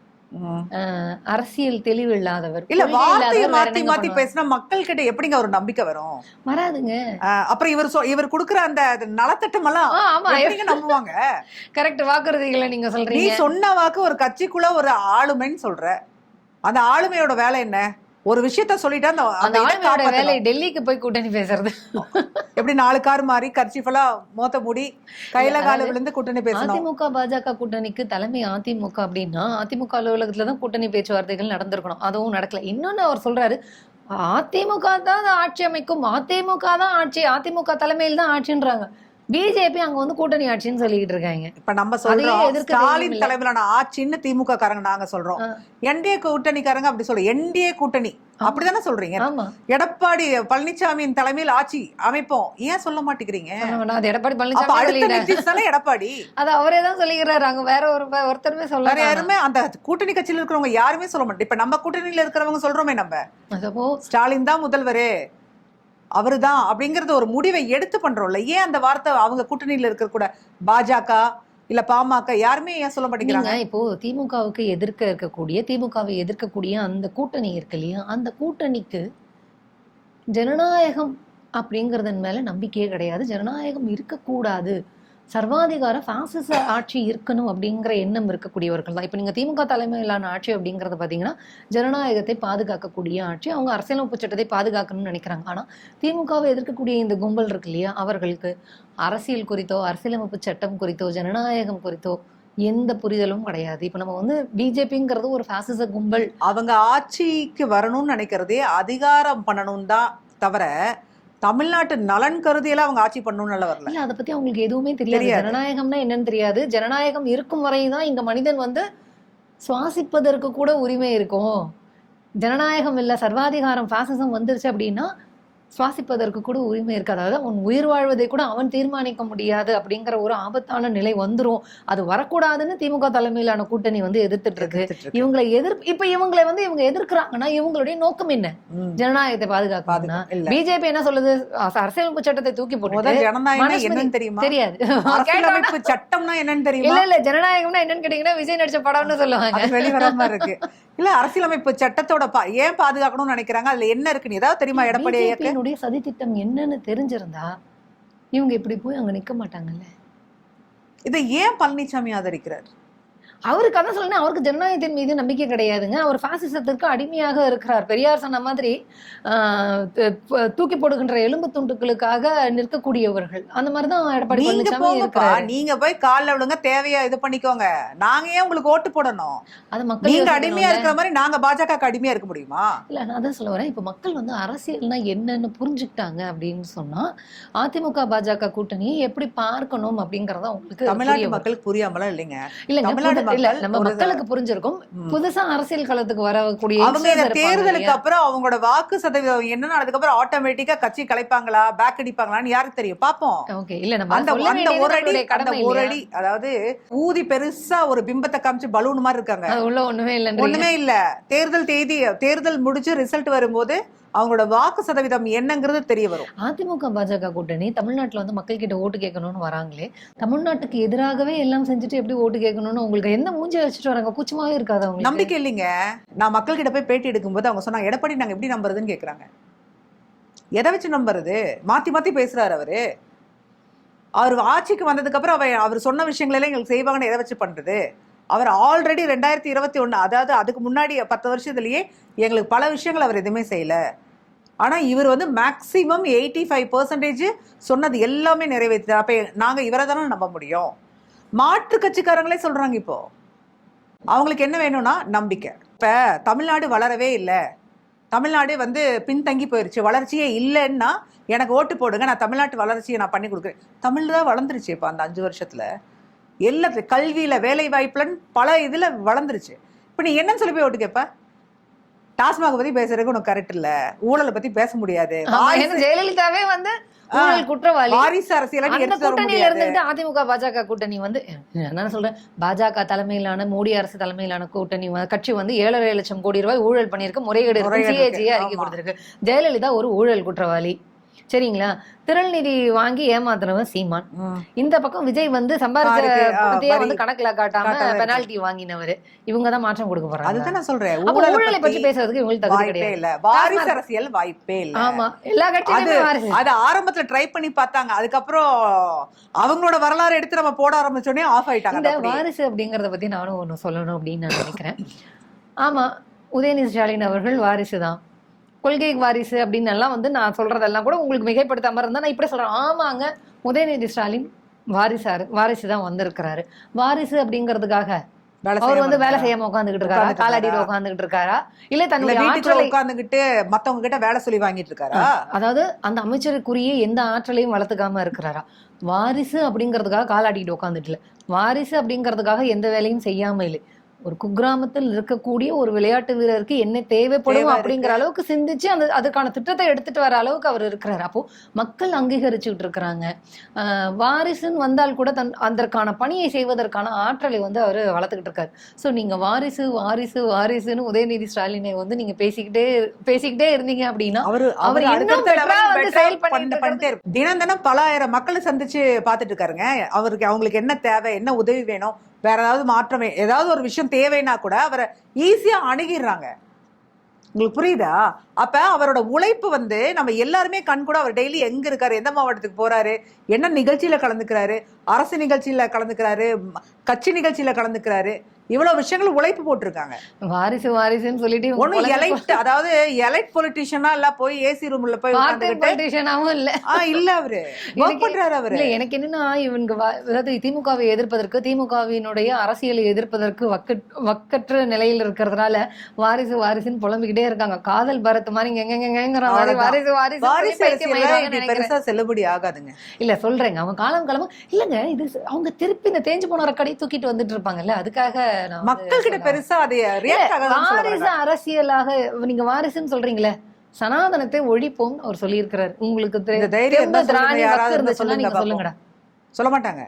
A: அரசியல் தெளிவு இல்லாதவர்,
B: இல்ல
A: கொள்கை
B: வார்த்தையை
A: இல்லாதவர் வேற
B: மாத்தி
A: என்னங்க
B: மாத்தி
A: பண்ணுவாங்க?
B: பேசினா மக்கள் கிட்ட எப்படிங்க ஒரு நம்பிக்கை வரும்?
A: வராதுங்க.
B: அப்புறம் இவர் கொடுக்குற அந்த நலத்திட்டம் எல்லாம்
A: ஆமா,
B: எப்படிங்க நம்புவாங்க?
A: கரெக்ட். வாக்குறுதிகளை நீங்க
B: நீ
A: சொல்றீங்க.
B: சொன்ன வாக்கு ஒரு கட்சிக்குள்ள ஒரு ஆளுமைன்னு சொல்ற. அந்த ஆளுமையோட வேலை என்ன? ஒரு விஷயத்த சொல்லிட்டா
A: அந்த
B: அந்த இதை
A: ஆளுமையோட வேலை
B: காப்பாத்தணும்.
A: டெல்லிக்கு போய் கூட்டணி பேசுறது.
B: எப்படி 4 கார் மாறி கர்ச்சிஃபெல்லாம் மோத்த மூடி கையில கால விழுந்து கூட்டணி பேசணும்.
A: அதிமுக பாஜக கூட்டணிக்கு தலைமை அதிமுக அப்படின்னா அதிமுக அலுவலகத்துல தான் கூட்டணி பேச்சுவார்த்தைகள் நடந்திருக்கணும். அதுவும் நடக்கல. இன்னொன்னு அவர் சொல்றாரு, அதிமுக தான் ஆட்சி அமைக்கும், அதிமுக தான் ஆட்சி, அதிமுக தலைமையில் தான் ஆட்சின்றாங்க. பிஜேபி அங்க வந்து கூட்டணி ஆட்சின்னு சொல்லிட்டு இருக்காங்க.
B: இப்ப நம்ம
A: அதையே
B: சொல்றோம்
A: எதிர்க்க
B: ஸ்டாலின்
A: தெரியல.
B: தலைமையிலான ஆட்சின்னு திமுக காரங்க நாங்க சொல்றோம். என்டிஏ கூட்டணிக்காரங்க அப்படி சொல்ல என்டிஏ கூட்டணி அப்படிதானே சொல்றீங்க.
A: ஆமா,
B: எடப்பாடி பழனிசாமியின் தலைமையில் ஆட்சி அமைப்போம் ஏன் சொல்ல மாட்டேங்கிறீங்க?
A: அது எடப்பாடி
B: அப்ப
A: பழனிசாமி
B: அடுத்த
A: சொல்லிடுறாரு.
B: நிதிஷ் தானே எடப்பாடி.
A: அது அவரே தான் சொல்லிக்கிறாரு. அங்க வேற ஒருத்தருமே
B: வேற
A: சொல்ல
B: யாருமே அந்த கூட்டணி கட்சியில இருக்கிறவங்க யாருமே சொல்ல மாட்டேன். இப்ப நம்ம கூட்டணியில இருக்கிறவங்க சொல்றோமே, நம்ம ஸ்டாலின் தான் முதல்வரு அவருதான் அப்படிங்கறது ஒரு முடிவை எடுத்து பண்றோம்ல. ஏன் அந்த வார்த்தை அவங்க கூட்டணியில இருக்க கூட பாஜக இல்ல பாமக யாருமே ஏன் சொல்ல மாட்டேங்கிறாங்க?
A: இப்போ திமுகவுக்கு திமுகவை எதிர்க்கக்கூடிய அந்த கூட்டணி இருக்கு இல்லையா, அந்த கூட்டணிக்கு ஜனநாயகம் அப்படிங்கறதன் மேல நம்பிக்கையே கிடையாது. ஜனநாயகம் இருக்கக்கூடாது, சர்வாதிகார பாசிச ஆட்சி இருக்கணும் அப்படிங்கிற எண்ணம் இருக்கக்கூடியவர்கள் தான். இப்போ நீங்க திமுக தலைமையிலான ஆட்சி அப்படிங்கறத பாத்தீங்கன்னா ஜனநாயகத்தை பாதுகாக்கக்கூடிய ஆட்சி. அவங்க அரசியலமைப்பு சட்டத்தை பாதுகாக்கணும்னு நினைக்கிறாங்க. ஆனா திமுகவை எதிர்க்கக்கூடிய இந்த கும்பல் இருக்கு இல்லையா, அவர்களுக்கு அரசியல் குறித்தோ அரசியலமைப்பு சட்டம் குறித்தோ ஜனநாயகம் குறித்தோ எந்த புரிதலும் கிடையாது. இப்ப நம்ம வந்து பிஜேபிங்கிறது ஒரு பாசிச கும்பல்.
B: அவங்க ஆட்சிக்கு வரணும்னு நினைக்கிறதே அதிகாரம் பண்ணணும் தான் தவிர தமிழ்நாட்டு நலன் கருதியெல்லாம் அவங்க ஆட்சி பண்ணணும்னு வரல.
A: இல்ல, அதை பத்தி அவங்களுக்கு எதுவுமே தெரியாது. ஜனநாயகம்னா என்னன்னு தெரியாது. ஜனநாயகம் இருக்கும் வரைதான் இங்க மனிதன் வந்து சுவாசிப்பதற்கு கூட உரிமை இருக்கும். ஜனநாயகம் இல்ல சர்வாதிகாரம் பாசிசம் வந்துருச்சு அப்படின்னா சுவாசிப்பதற்கு கூட உரிமை இருக்காது. அதாவது அவன் உயிர் வாழ்வதை கூட அவன் தீர்மானிக்க முடியாது அப்படிங்கிற ஒரு ஆபத்தான நிலை வந்துரும். அது வரக்கூடாதுன்னு திமுக தலைமையிலான கூட்டணி வந்து எதிர்த்துட்டு இருக்கு. இவங்களை இவங்க எதிர்க்கிறாங்கன்னா இவங்களுடைய நோக்கம் என்ன? ஜனநாயகத்தை பாதுகாக்கணும்னா பிஜேபி என்ன சொல்லுது? அரசியலமைப்பு சட்டத்தை தூக்கி போட்டு
B: ஜனநாயகம் என்னன்னு தெரியுமா?
A: தெரியாது.
B: அரசியலமைப்பு சட்டம்னா என்னன்னு தெரியுமா?
A: இல்ல ஜனநாயகம்னா என்னன்னு கேட்டீங்கன்னா விஜய் நடிச்ச படம்னு சொல்லுவாங்க.
B: வெளிவரமா இருக்கு. இல்ல அரசியலமைப்பு சட்டத்தோட ஏன் பாதுகாக்கணும்னு நினைக்கிறாங்க? அதுல என்ன இருக்குன்னு ஏதாவது தெரியுமா?
A: எடப்பாடியுடைய சதி திட்டம் என்னன்னு தெரிஞ்சிருந்தா இவங்க இப்படி போய் அங்க நிக்க மாட்டாங்கல்ல.
B: இதை ஏன் பழனிசாமி ஆதரிக்கிறார்?
A: அவருக்கு அதான் சொல்லணும், அவருக்கு ஜனநாயகத்தின் மீது நம்பிக்கை கிடையாதுங்க. அவர் பாசிசத்திற்கு அடிமையாக இருக்கிறார். பெரியார் சொன்ன மாதிரி தூக்கி போடுகின்ற எலும்பு துண்டுகளுக்காக நிற்கக்கூடியவர்கள். அந்த மாதிரிதான் எடப்பாடி பழனிசாமி இருக்கிறார்.
B: நீங்க போய் கால்ல விழுங்க, தேவையா இது பண்ணிக்கோங்க. நாங்க ஏன் உங்களுக்கு ஓட்டு போடணும்?
A: அது மக்கள்
B: நீங்க அடிமையா இருக்கிற மாதிரி நாங்க பாஜக அடிமையா இருக்க முடியுமா?
A: இல்ல, நான் அதான் சொல்ல வரேன். இப்ப மக்கள் வந்து அரசியல்னா என்னன்னு புரிஞ்சுக்கிட்டாங்க அப்படின்னு சொன்னா அதிமுக பாஜக கூட்டணியை எப்படி பார்க்கணும் அப்படிங்கறத உங்களுக்கு
B: தமிழ்நாட்டு மக்களுக்கு புரியாமலாம் இல்லைங்க.
A: இல்ல, நம்ம மக்களுக்கு புரிஞ்சிருக்கும். புதுசா அரசியல் களத்துக்கு வரக்கூடிய
B: அவங்க தேர்தலுக்கு அப்புறம் அவங்களோட வாக்கு சதவீதம் என்னன்னா அதுக்கப்புறம் ஆட்டோமேட்டிக்கா கட்சி கலைப்பாங்களா பேக் அடிப்பாங்களான்னு யாருக்கு தெரியும்? பாப்போம். அந்த ஒரு அடி அதாவது ஊதி பெருசா ஒரு பிம்பத்தை காமிச்சு பலூன் மாதிரி இருக்காங்க.
A: உள்ள ஒண்ணுமே இல்ல.
B: தேர்தல் முடிச்சு ரிசல்ட் வரும்போது அவங்களோட வாக்கு சதவீதம் என்னங்கிறது தெரிய வரும்.
A: அதிமுக பாஜக கூட்டணி தமிழ்நாட்டுல வந்து மக்கள் கிட்ட ஓட்டு கேட்கணும்னு வராங்களே, தமிழ்நாட்டுக்கு எதிராகவே எல்லாம் செஞ்சுட்டு எப்படி ஓட்டு கேட்கணும்னு உங்களுக்கு என்ன மூஞ்சி வச்சுட்டு வராங்க? கூச்சமாவே இருக்காது அவங்க?
B: நம்பிக்கை இல்லைங்க. நான் மக்கள் கிட்ட போய் பேட்டி எடுக்கும்போது அவங்க சொன்னாங்க எடப்பாடி நாங்க எப்படி நம்புறதுன்னு கேக்குறாங்க. எதை வச்சு நம்புறது? மாத்தி மாத்தி பேசுறாரு அவரு. அவர் ஆட்சிக்கு வந்ததுக்கு அப்புறம் அவர் சொன்ன விஷயங்கள் எல்லாம் எங்களுக்கு செய்வாங்கன்னு எதை வச்சு பண்றது? அவர் ஆல்ரெடி 2021 அதாவது அதுக்கு முன்னாடி 10 வருஷத்துலயே எங்களுக்கு பல விஷயங்கள் அவர் எதுவுமே செய்யல. ஆனா இவர் வந்து மேக்சிமம் 85% சொன்னது எல்லாமே நிறைவேற்ற. அப்ப நாங்க இவரை தானே நம்ப முடியும்? மாற்று கட்சிக்காரங்களே சொல்றாங்க. இப்போ அவங்களுக்கு என்ன வேணும்னா நம்பிக்கை. இப்ப தமிழ்நாடு வளரவே இல்லை, தமிழ்நாடு வந்து பின்தங்கி போயிருச்சு, வளர்ச்சியே இல்லைன்னா எனக்கு ஓட்டு போடுங்க, நான் தமிழ்நாட்டு வளர்ச்சியை நான் பண்ணி கொடுக்குறேன். தமிழ் தான் வளர்ந்துருச்சு. இப்போ அந்த 5 வருஷத்துல எல்லாத்துல கல்வியில வேலை வாய்ப்புலன்னு பல இதுல வளர்ந்துருச்சு. இப்ப நீ என்னன்னு சொல்லி போய் ஓட்டு கேட்ப? டாஸ்மாக் பத்தி பேசுறதுக்கு உனக்கு கரெக்ட் இல்ல, ஊழலை பத்தி பேச முடியாது.
A: ஜெயலலிதாவே வந்து ஊழல் குற்றவாளி.
B: வாரிசு அரசியல்
A: அந்த கூட்டணியில இருந்துட்டு அதிமுக பாஜக கூட்டணி வந்து நான் சொல்றேன், பாஜக தலைமையிலான மோடி அரசு தலைமையிலான கூட்டணி கட்சி வந்து 7.5 லட்சம் கோடி ரூபாய் ஊழல் பண்ணிருக்கு, முறைகேடு CAG அறிக்கை கொடுத்திருக்கு. ஜெயலலிதா ஒரு ஊழல் குற்றவாளி, சரிங்களா? திரள் நிதி வாங்கி ஏமாத்துறவன் சீமான். இந்த பக்கம் விஜய் வந்து சம்பாதிச்ச பணத்தையே வந்து கணக்குல காட்டாம பெனால்டி வாங்கினவரு. இவங்கதான் மாற்றம் கொடுக்க போறாங்க.
B: அதுதான் நான் சொல்றேன்,
A: ஊழலை பற்றி பேசுறதுக்கு இவங்களுக்கு தகுதி கிடையாது.
B: இல்ல வாரிசு அரசியல் வாய்ப்பே இல்ல.
A: ஆமா, எல்லா கட்சியும்
B: அது ஆரம்பத்துல ட்ரை பண்ணி பார்த்தாங்க, அதுக்கப்புறம் அவங்களோட வரலாறு எடுத்து நம்ம போட ஆரம்பிச்சோடனே ஆஃப் ஆயிட்டாங்க.
A: இந்த வாரிசு அப்படிங்கறத பத்தி நானும் ஒண்ணு சொல்லணும் அப்படின்னு நான் நினைக்கிறேன். ஆமா, உதயநிதி ஸ்டாலின் அவர்கள் வாரிசு தான், கொள்கை வாரிசு அப்படின்னு எல்லாம் வந்து நான் சொல்றதெல்லாம் கூட உங்களுக்கு மிகைப்படுத்தாம இருந்தா நான் இப்படி சொல்றேன். ஆமாங்க, உதயநிதி ஸ்டாலின் வாரிசு தான் வந்திருக்கிறாரு. வாரிசு அப்படிங்கிறதுக்காக அவர் வந்து வேலை செய்யாம உட்காந்துக்கிட்டு இருக்காரா, காலடியில உட்காந்துக்கிட்டு இருக்காரா, இல்ல தன்னுடைய ஆற்றலை
B: உட்காந்துக்கிட்டு மத்தவங்க கிட்ட வேலை சொல்லி வாங்கிட்டு இருக்காரா,
A: அதாவது அந்த அமைச்சருக்குரிய எந்த ஆற்றலையும் வளர்த்துக்காம இருக்கிறாரா? வாரிசு அப்படிங்கிறதுக்காக காலாடிட்டு உட்காந்துட்டு இல்ல, வாரிசு அப்படிங்கிறதுக்காக எந்த வேலையும் செய்யாம இல்லை. ஒரு குக்கிராமத்தில் இருக்கக்கூடிய ஒரு விளையாட்டு வீரருக்கு என்ன தேவைப்படும் அப்படிங்கிற அளவுக்கு சிந்திச்சு அதுக்கான திட்டத்தை எடுத்துட்டு வர அளவுக்கு அவர் இருக்கிறார். அப்போ மக்கள் அங்கீகரிச்சுட்டு இருக்கிறாங்க. வாரிசுன்னு வந்தால் கூட அதற்கான பணியை செய்வதற்கான ஆற்றலை வந்து அவர் வளர்த்துக்கிட்டு இருக்காரு. ஸோ நீங்க வாரிசு வாரிசு வாரிசுன்னு உதயநிதி ஸ்டாலினை வந்து நீங்க பேசிக்கிட்டே இருந்தீங்க அப்படின்னா அவர் இன்னும்
B: தினம் தினம் பல ஆயிரம் மக்களை சந்திச்சு பாத்துட்டு இருக்காருங்க. அவங்களுக்கு என்ன தேவை, என்ன உதவி வேணும், வேற ஏதாவது மாற்றமே, ஏதாவது ஒரு விஷயம் தேவைன்னா கூட அவரை ஈஸியா அணுகிடுறாங்க. உங்களுக்கு புரியுதா? அப்ப அவரோட உழைப்பு வந்து நம்ம எல்லாருமே கண் கூட, அவர் டெய்லி எங்க இருக்காரு, எந்த மாவட்டத்துக்கு போறாரு, என்ன நிகழ்ச்சியில கலந்துக்கிறாரு, அரசு நிகழ்ச்சியில கலந்துக்கிறாரு, கட்சி நிகழ்ச்சியில கலந்துக்கிறாரு, இவ்வளவு விஷயங்கள் உழைப்பு போட்டிருக்காங்க.
A: வாரிசு வாரிசுன்னு சொல்லிட்டு
B: ஒன்னும் எலைட், அதாவது எலைட் பொலிட்டிஷியனா இல்ல, போய் ஏசி ரூம்ல போய்
A: பொலிட்டிஷியனாவும் இல்ல
B: அவரு ஒர்க் பண்றாரு. அவரு
A: இல்ல, எனக்கு என்னன்னா இவங்க அதாவது திமுகவை எதிர்ப்பதற்கு, திமுகவினுடைய அரசியலை எதிர்ப்பதற்கு வக்கற்ற நிலையில் இருக்கிறதுனால வாரிசு வாரிசுன்னு புலம்பிக்கிட்டே இருக்காங்க. காதல் பரத் மாதிரி எங்கிற மாதிரி வாரிசு வாரிசு
B: பெருசா செல்லுபடி ஆகாதுங்க.
A: இல்ல சொல்றேங்க, அவங்க காலமா இல்லங்க, இது அவங்க திருப்பி இந்த தேஞ்சு போன கடை தூக்கிட்டு வந்துட்டு இருப்பாங்கல்ல, அதுக்காக
B: மக்கள் கிட்ட பெருசா
A: வாரிசு அரசியலாக நீங்க வாரிசுன்னு சொல்றீங்களே, சனாதனத்தை ஒழிப்போம் அவர் சொல்லி இருக்கிறார். உங்களுக்கு சொல்லுங்கடா.
B: சொல்ல மாட்டாங்க.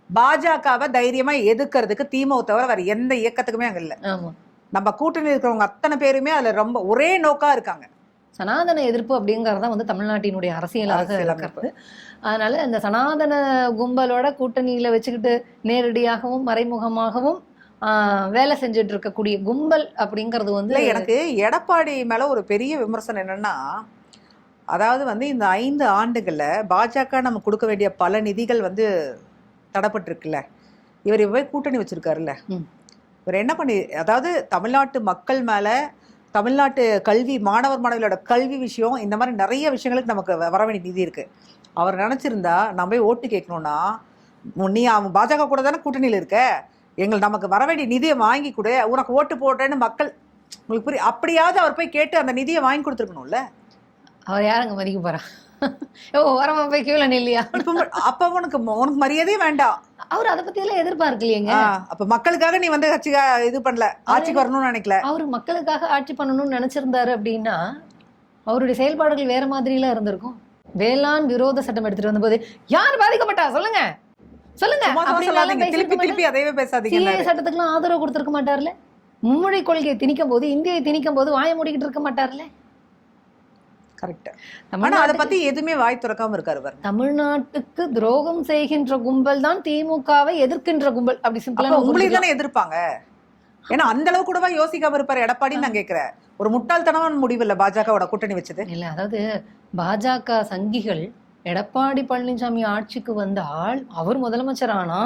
B: பாஜகவை தைரியமா எதிர்க்கிறதுக்கு திமுக தவிர வேற எந்த இயக்கத்துக்குமே அங்க இல்ல. நம்ம கூட்டணி இருக்கிறவங்க அத்தனை பேருமே அதுல ரொம்ப ஒரே நோக்கா இருக்காங்க.
A: சனாதன எதிர்ப்பு அப்படிங்கறத வந்து தமிழ்நாட்டினுடைய அரசியலாக இருக்கிறது. அதனால இந்த சனாதன கும்பலோட கூட்டணியில வச்சுக்கிட்டு நேரடியாகவும் மறைமுகமாகவும் வேலை செஞ்சுட்டு இருக்கக்கூடிய கும்பல் அப்படிங்கிறது வந்து
B: எனக்கு எடப்பாடி மேல ஒரு பெரிய விமர்சனம் என்னன்னா, அதாவது வந்து இந்த 5 ஆண்டுகள்ல பாஜக நம்ம கொடுக்க வேண்டிய பல நிதிகள் வந்து தடப்பட்டிருக்குல்ல, இவர் போய் கூட்டணி வச்சிருக்காருல்ல, இவர் என்ன பண்ணி, அதாவது தமிழ்நாட்டு மக்கள் மேல, தமிழ்நாட்டு கல்வி மாணவர்களோட கல்வி விஷயம், இந்த மாதிரி நிறைய விஷயங்களுக்கு நமக்கு வர வேண்டிய நிதி இருக்கு. அவர் நினைச்சிருந்தா நம்ம போய் ஓட்டு கேட்கணும்னா, நீ அவன் பாஜக கூட தானே கூட்டணியில் இருக்க, நமக்கு வர வேண்டிய நிதியை வாங்கி கொடு, உனக்கு ஓட்டு போட்டேன்னு மக்கள், உங்களுக்கு புரியும், அப்படியாவது அவர் போய் கேட்டு அந்த நிதியை வாங்கி கொடுத்துருக்கணும்ல.
A: அவர் யாருங்க மதிக்க போறான்? வரமா போய் கீழே நில்லையா?
B: அப்ப உனக்கு மரியாதையே வேண்டாம்.
A: அவர் அதை பத்தி எல்லாம் எதிர்பார்க்கலையேங்க.
B: அப்ப மக்களுக்காக நீ வந்து இது பண்ணல, ஆட்சிக்கு வரணும்னு நினைக்கல.
A: அவரு மக்களுக்காக ஆட்சி பண்ணணும்னு நினைச்சிருந்தாரு அப்படின்னா அவருடைய செயல்பாடுகள் வேற மாதிரி எல்லாம் இருந்திருக்கும். வேளாண் விரோத சட்டம் எடுத்துட்டு வந்தபோது யார் பாதிக்கப்பட்டா சொல்லுங்க
B: திருப்பி அதையே பேசாதீங்க.
A: சட்டத்துக்குலாம் ஆதரவு கொடுத்திருக்க மாட்டார்ல. மும்மொழி கொள்கையை திணிக்கும் போது, இந்தியை திணிக்கும் போது வாய மூடிக்கிட்டு இருக்க மாட்டார்ல.
B: அதை பத்தி எதுவுமே வாய் திறக்காம இருக்காரு.
A: தமிழ்நாட்டுக்கு துரோகம் செய்கின்ற கும்பல் தான் திமுகவை எதிர்க்கின்ற கும்பல். அப்படி சிம்பிளா
B: உங்களுக்கு தானே எதிர்ப்பாங்க. ஏன்னா அந்த அளவு கூடவா யோசிக்காம இருப்பாரு எடப்பாடின்னு நான் கேட்கிறேன். ஒரு முட்டாள்தனமான முடிவு இல்ல பாஜகவோட கூட்டணி வச்சது
A: இல்ல. அதாவது பாஜக சங்கிகள் எடப்பாடி பழனிசாமி ஆட்சிக்கு வந்தால் அவர் முதலமைச்சர் ஆனா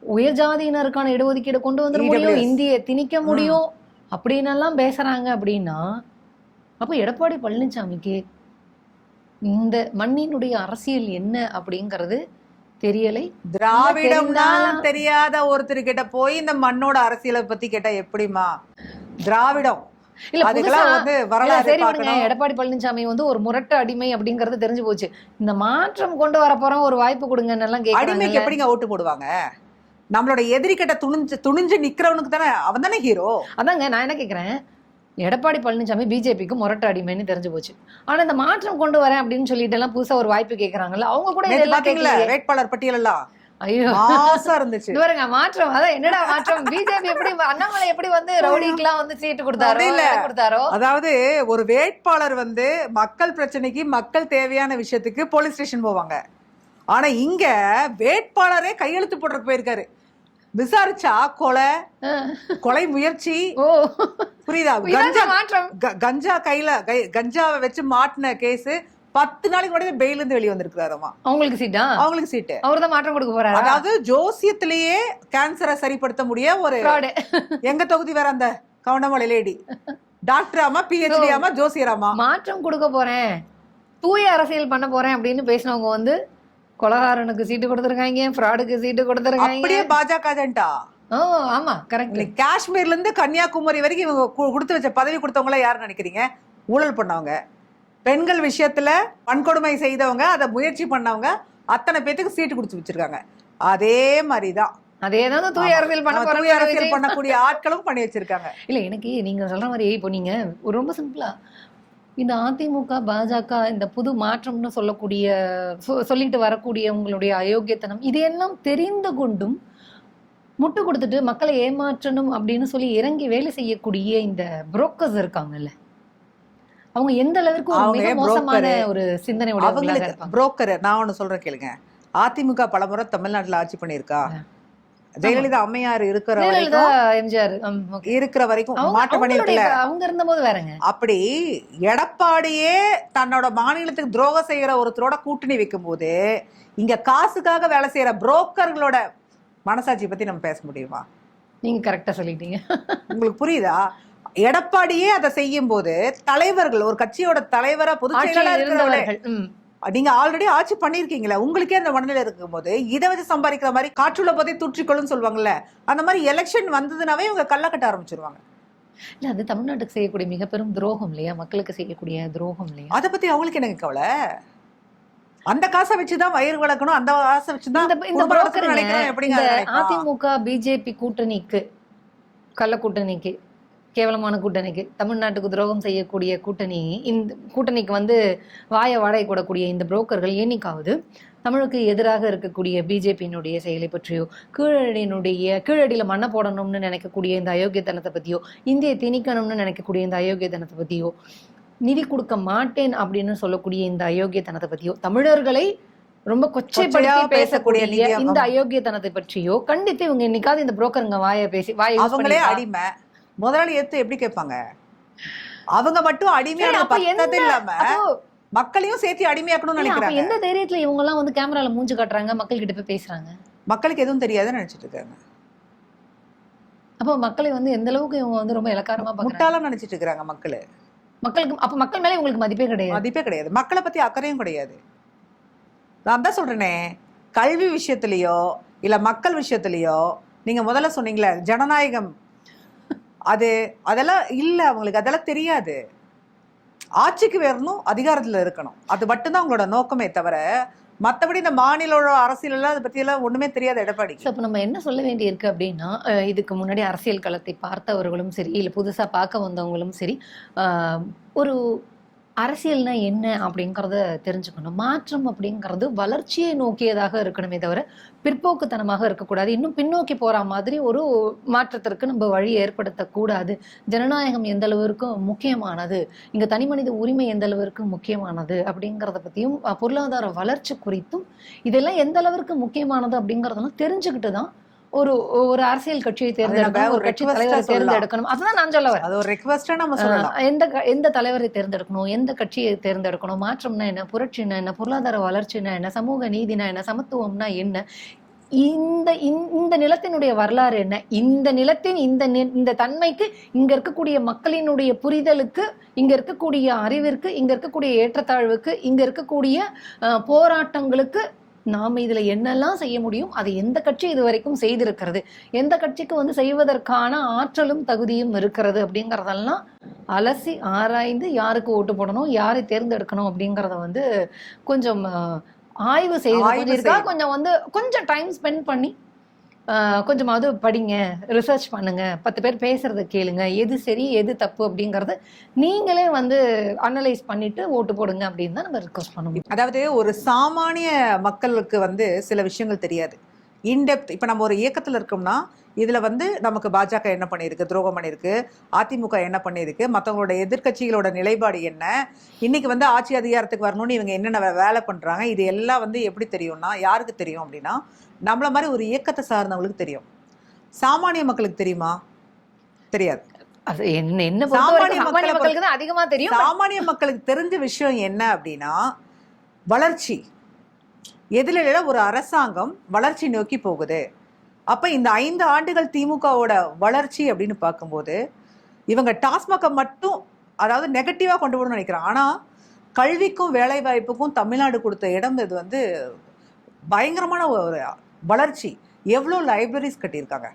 A: உயர் ஜாதியினருக்கான இடஒதுக்கீடு கொண்டு வந்துட முடியும், இந்தியை திணிக்க முடியும் அப்படின்னு எல்லாம் பேசுறாங்க. அப்படின்னா அப்போ எடப்பாடி பழனிசாமிக்கு இந்த மண்ணினுடைய அரசியல் என்ன அப்படிங்கிறது தெரியலை.
B: திராவிடம்னா தெரியாத ஒருத்தர்கிட்ட போய் இந்த மண்ணோட அரசியலை பத்தி கேட்டா எப்படிமா? திராவிடம்
A: எடப்பாடி பழனிசாமி வந்து ஒரு முரட்டு அடிமை அப்படிங்கறது தெரிஞ்சு போச்சு. இந்த மாற்றம் கொண்டு வர போறோம், ஒரு வாய்ப்பு கொடுங்கன்னு எல்லாம்
B: அடிமைக்கு எப்படிங்க ஓட்டு போடுவாங்க? நம்மளோட எதிரி கிட்ட துணிஞ்சு நிக்கிறவனுக்கு தானே, அவன் தானே ஹீரோ.
A: அதாங்க நான் என்ன கேக்குறேன், எடப்பாடி பழனிசாமி பிஜேபிக்கு முரட்டு அடிமைன்னு தெரிஞ்சு போச்சு. ஆனா இந்த மாற்றம் கொண்டு வரேன் அப்படின்னு சொல்லிட்டு எல்லாம் புதுசா ஒரு வாய்ப்பு கேக்குறாங்கல்ல, அவங்க கூட இதெல்லாம் கேட்கல.
B: வேட்பாளர் பட்டியல் எல்லாம்
A: ஐயோ
B: இருந்துச்சு.
A: பாருங்க மாற்றம், அதான் என்னடா மாற்றம். பிஜேபி எப்படி அண்ணாமலை எப்படி வந்து ரவுடிக்கெல்லாம் வந்து சீட்டு கொடுத்தாரோ.
B: அதாவது ஒரு வேட்பாளர் வந்து மக்கள் பிரச்சனைக்கு, மக்கள் தேவையான விஷயத்துக்கு போலீஸ் ஸ்டேஷன் போவாங்க. ஆனா இங்க வேட்பாளரே கையெழுத்து போடுறதுக்கு போயிருக்காரு. விசாரிச்சா கொலை முயற்சி. புரியுதா? கஞ்சா கஞ்சாவை வச்சு மாட்டின கேஸ் 10 நாளைக்கு முன்னாடி பெயில இருந்து வெளியே வந்திருக்காராமா.
A: அவங்களுக்கு சீட்டு அவர்தான் மாற்றம் கொடுக்க போறாரு.
B: அதாவது ஜோசியத்திலேயே கேன்சரை சரிப்படுத்த முடிய ஒரு எங்க தொகுதி வேற அந்த கவுண்டமலை லேடி டாக்டர் ஆமா, PhD ஆமா, ஜோசியராமா.
A: மாற்றம் கொடுக்க போறேன், தூய அரசியல் பண்ண போறேன் அப்படின்னு பேசினவங்க வந்து கொலகாரனுக்கு சீட்டு கொடுத்துருக்காங்க, ஃப்ராடுக்கு சீட்டு கொடுத்துருக்காங்க.
B: அப்படியே பாஜக ஜெண்டா.
A: ஆமா கரெக்ட்.
B: காஷ்மீர்ல இருந்து கன்னியாகுமரி வரைக்கும் இவங்க கொடுத்து வச்ச பதவி கொடுத்தவங்கள யாரு நினைக்கிறீங்க? ஊழல் பண்ணவங்க, பெண்கள் விஷயத்துல வன்கொடுமை செய்தவங்க, அதை முயற்சி பண்ணவங்க, அத்தனை பேத்துக்கு சீட்டு கொடுத்து வச்சிருக்காங்க. அதே மாதிரிதான்
A: அதேதான் தூய அரசியல்
B: பண்ணக்கூடிய ஆட்களும் பண்ணி வச்சிருக்காங்க.
A: இல்ல எனக்கு நீங்க சொல்ற மாதிரி இப்போ நீங்க ரொம்ப சிம்பிளா இந்த அதிமுக பாஜக இந்த புது மாற்றம்னு சொல்லிட்டு வரக்கூடிய உங்களுடைய அயோக்கியத்தனம் இதையெல்லாம் தெரிந்து கொண்டும் முட்டு கொடுத்துட்டு மக்களை ஏமாற்றணும் அப்படின்னு சொல்லி இறங்கி வேலை செய்யக்கூடிய இந்த புரோக்கர்ஸ் இருக்காங்கல்ல, அவங்க எந்த அளவுக்கு ஒரு மிக மோசமான ஒரு சிந்தனை உடையவங்களா இருப்பாங்க.
B: புரோக்கர் நான் ஒண்ணு சொல்றேன் கேளுங்க. அதிமுக பலமுறை தமிழ்நாட்டுல ஆட்சி பண்ணிருக்கா. ஜெயலலிதா அம்மையார் இருக்கிற வரைக்கும் மாற்றம் பண்ணிருக்கல.
A: அவங்க இருந்தபோது வேறங்க.
B: அப்படி எடப்பாடியே தன்னோட மாநிலத்துக்கு துரோகம் செய்யற ஒருத்தரோட கூட்டணி வைக்கும் போது இங்க காசுக்காக வேலை செய்யற புரோக்கர்களோட மனசாட்சி பத்தி நம்ம பேச முடியுமா?
A: நீங்க கரெக்டா சொல்லிட்டீங்க.
B: உங்களுக்கு புரியுதா? எடப்பாடியே அதை செய்யும் போது தலைவர்கள், ஒரு கட்சியோட தலைவரா பொதுச் செயலாளர் இருக்கிறவர்கள், நீங்க ஆல்ரெடி ஆட்சி பண்ணிருக்கீங்களா, உங்களுக்கே அந்த மனநிலை இருக்கும் போது இதை வச்சு சம்பாதிக்கிற மாதிரி காற்றுள்ள போதே தூற்றிக்கொள்ளுன்னு சொல்லுவாங்கல்ல, அந்த மாதிரி எலெக்ஷன் வந்ததுனாவே இவங்க கள்ள கட்ட ஆரம்பிச்சிருவாங்க.
A: இல்ல அது தமிழ்நாட்டுக்கு செய்யக்கூடிய மிக பெரும் துரோகம் இல்லையா, மக்களுக்கு செய்யக்கூடிய துரோகம் இல்லையா?
B: அதை பத்தி அவங்களுக்கு எனக்கு கவலை. அந்த காசை வச்சுதான் வயிறு வளர்க்கணும், அந்த காசை வச்சுதான்
A: அதிமுக பிஜேபி கூட்டணிக்கு, கள்ள கூட்டணிக்கு, கேவலமான கூட்டணிக்கு, தமிழ்நாட்டுக்கு துரோகம் செய்யக்கூடிய கூட்டணி, இந்த கூட்டணிக்கு வந்து வாடகை கூடக்கூடிய இந்த புரோக்கர்கள் என்னைக்காவது தமிழுக்கு எதிராக இருக்கக்கூடிய பிஜேபியினுடைய செயலை பற்றியோ, கீழடியில மண்ணை போடணும்னு நினைக்கக்கூடிய இந்த அயோக்கியத்தனத்தை பத்தியோ, இந்தியை திணிக்கணும்னு நினைக்கக்கூடிய இந்த அயோக்கியத்தனத்தை பத்தியோ, நிதி கொடுக்க மாட்டேன் அப்படின்னு சொல்லக்கூடிய இந்த அயோக்கியத்தனத்தை பத்தியோ, தமிழர்களை ரொம்ப கொச்சைப்படுத்தி பேசக்கூடிய இந்த அயோக்கியத்தனத்தை பற்றியோ கண்டித்து இவங்க என்னைக்காவது இந்த புரோக்கருங்க
B: அவங்களே அடிமை முதலாளி எடுத்து எப்படி கேட்பாங்க? அவங்க மட்டும் அடிமையான இல்லாம மக்களையும் சேர்த்து அடிமையாக்கணும்னு நினைக்கிறாங்க.
A: எந்த தைரியத்துல இவங்க எல்லாம் வந்து கேமரால மூஞ்சி காட்டுறாங்க, மக்கள் கிட்ட போய் பேசுறாங்க?
B: மக்களுக்கு எதுவும் தெரியாதுன்னு நினைச்சிட்டு இருக்காங்க.
A: அப்போ மக்களை வந்து எந்த அளவுக்கு இவங்க வந்து ரொம்ப இலக்காரமா
B: முட்டாளா நினைச்சிட்டு இருக்காங்க மக்களுக்கு.
A: அப்ப மக்கள் மேல உங்களுக்கு மதிப்பே கிடையாது.
B: மக்களை பத்தி அக்கறையும் கிடையாது. நான் தான் சொல்றேனே, கல்வி விஷயத்திலயோ இல்ல மக்கள் விஷயத்திலயோ நீங்க முதல்ல சொன்னீங்களே ஜனநாயகம், அதெல்லாம் இல்ல, அவங்களுக்கு அதெல்லாம் தெரியாது. ஆட்சிக்கு வரணும், அதிகாரத்துல இருக்கணும், அது மட்டும்தான் அவங்களோட நோக்கமே தவிர மற்றபடி இந்த மாநில அரசியல் எல்லாம் அதை பத்தி எல்லாம் ஒண்ணுமே தெரியாது எடப்பாடி.
A: அப்ப நம்ம என்ன சொல்ல வேண்டி இருக்கு அப்படின்னா, இதுக்கு முன்னாடி அரசியல் களத்தை பார்த்தவர்களும் சரி, இல்ல புதுசா பார்க்க வந்தவங்களும் சரி, ஒரு அரசியல்னா என்ன அப்படிங்கிறத தெரிஞ்சுக்கணும். மாற்றம் அப்படிங்கிறது வளர்ச்சியை நோக்கியதாக இருக்கணுமே தவிர பிற்போக்குத்தனமாக இருக்கக்கூடாது. இன்னும் பின்னோக்கி போற மாதிரி ஒரு மாற்றத்திற்கு நம்ம வழி ஏற்படுத்தக்கூடாது. ஜனநாயகம் எந்த அளவிற்கு முக்கியமானது, இங்க தனி மனித உரிமை எந்த அளவிற்கு முக்கியமானது அப்படிங்கிறத பத்தியும், பொருளாதார வளர்ச்சி குறித்தும் இதெல்லாம் எந்த அளவிற்கு முக்கியமானது அப்படிங்கறதெல்லாம் தெரிஞ்சுக்கிட்டு தான் ஒரு அரசியல் கட்சியை தேர்ந்தெடுக்கணும், ஒரு கட்சி தலைவரை தேர்ந்தெடுக்கணும். அதுதான் நான் சொல்ல வரேன்.
B: அது ஒரு ரிக்வெஸ்டா நம்ம சொல்லலாம்.
A: எந்த தலைவரை தேர்ந்தெடுக்கணும், எந்த கட்சியை தேர்ந்தெடுக்கணும், மாற்றம்னா என்ன, புரட்சினா என்ன, பொருளாதார வளர்ச்சினா என்ன, சமூக நீதினா என்ன, சமத்துவம்னா என்ன, இந்த நிலத்தினுடைய வரலாறு என்ன, இந்த நிலத்தின் இந்த தன்மைக்கு, இங்க இருக்கக்கூடிய மக்களினுடைய புரிதலுக்கு, இங்க இருக்கக்கூடிய அறிவிற்கு, இங்க இருக்கக்கூடிய ஏற்றத்தாழ்வுக்கு, இங்க இருக்கக்கூடிய போராட்டங்களுக்கு நாம இதுல என்னெல்லாம் செய்ய முடியும், அதை எந்த கட்சி இது வரைக்கும் செய்திருக்கிறது, எந்த கட்சிக்கு வந்து செய்வதற்கான ஆற்றலும் தகுதியும் இருக்கிறது அப்படிங்கறதெல்லாம் அலசி ஆராய்ந்து யாருக்கு ஓட்டு போடணும், யாரை தேர்ந்தெடுக்கணும் அப்படிங்கறத வந்து கொஞ்சம் ஆய்வு செய்து கொஞ்சம் டைம் ஸ்பெண்ட் பண்ணி கொஞ்சமாவது படிங்க, ரிசர்ச் பண்ணுங்க, 10 பேர் பேசுறத கேளுங்க, எது சரி எது தப்பு அப்படிங்கறத நீங்களே வந்து அனலைஸ் பண்ணிட்டு ஓட்டு போடுங்க அப்படின்னு தான் நம்ம ரிக்வெஸ்ட் பண்ணுவோம்.
B: அதாவது ஒரு சாமானிய மக்களுக்கு வந்து சில விஷயங்கள் தெரியாது. இன்டெப்த் இப்போ நம்ம ஒரு இயக்கத்தில் இருக்கோம்னா இதில் வந்து நமக்கு பாஜக என்ன பண்ணியிருக்கு, துரோகம் பண்ணியிருக்கு, அதிமுக என்ன பண்ணியிருக்கு, மற்றவங்களோட எதிர்க்கட்சிகளோட நிலைப்பாடு என்ன, இன்னைக்கு வந்து ஆட்சி அதிகாரத்துக்கு வரணும்னு இவங்க என்னென்ன வேலை பண்ணுறாங்க, இது எல்லாம் வந்து எப்படி தெரியும்னா யாருக்கு தெரியும் அப்படின்னா நம்மள மாதிரி ஒரு இயக்கத்தை சார்ந்தவங்களுக்கு தெரியும். சாமானிய மக்களுக்கு தெரியுமா? தெரியாது.
A: அது என்ன சாமானிய மக்களுக்கு தான் அதிகமா தெரியும்.
B: சாமானிய மக்களுக்கு தெரிஞ்ச விஷயம் என்ன அப்படின்னா வளர்ச்சி. எதிரில ஒரு அரசாங்கம் வளர்ச்சி நோக்கி போகுது. அப்ப இந்த 5 ஆண்டுகள் திமுகவோட வளர்ச்சி அப்படின்னு பார்க்கும்போது இவங்க டாஸ்மாக மட்டும் அதாவது நெகட்டிவா கொண்டு போகணும்னு நினைக்கிறாங்க. ஆனா கல்விக்கும் வேலை வாய்ப்புக்கும் தமிழ்நாடு கொடுத்த இடம் இது வந்து பயங்கரமான ஒரு வளர்ச்சி. எவ்வளோ லைப்ரரிஸ் கட்டியிருக்காங்க,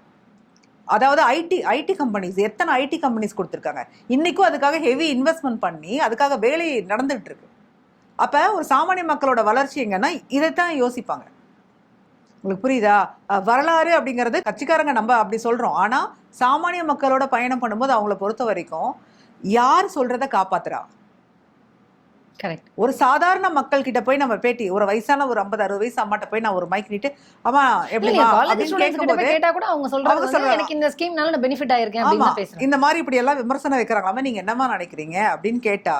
B: அதாவது ஐடி கம்பெனிஸ், எத்தனை ஐடி கம்பெனிஸ் கொடுத்துருக்காங்க. இன்னைக்கும் அதுக்காக ஹெவி இன்வெஸ்ட்மெண்ட் பண்ணி அதுக்காக வேலை நடந்துகிட்டு இருக்கு. அப்போ ஒரு சாமானிய மக்களோட வளர்ச்சி எங்கன்னா இதைத்தான் யோசிப்பாங்க. உங்களுக்கு புரியுதா? வரலாறு அப்படிங்கிறது கட்சிக்காரங்க நம்ம அப்படி சொல்கிறோம். ஆனால் சாமானிய மக்களோட பயணம் பண்ணும்போது அவங்கள பொறுத்த வரைக்கும் யார் சொல்கிறத காப்பாத்துறா?
A: கரெக்ட்.
B: ஒரு சாதாரண மக்கள் கிட்ட போய் நம்ம பேட்டி, ஒரு வயசான ஒரு 50-60 வயசு அம்மாட்ட போய் நான் ஒரு மைக் நீட்டு அம்மா எப்படிமா அப்படின்னு கேட்கும்போது
A: கேட்டா கூட அவங்க சொல்றாங்க எனக்கு இந்த ஸ்கீம்னால நான் பெனிஃபிட் ஆயிருக்கேன் அப்படின்னு பேசுறாங்க.
B: இந்த மாதிரி இப்படி எல்லாம் விமர்சனம் வைக்கிறாங்களாமா, நீங்க என்னமா நினைக்கிறீங்க அப்படின்னு கேட்டா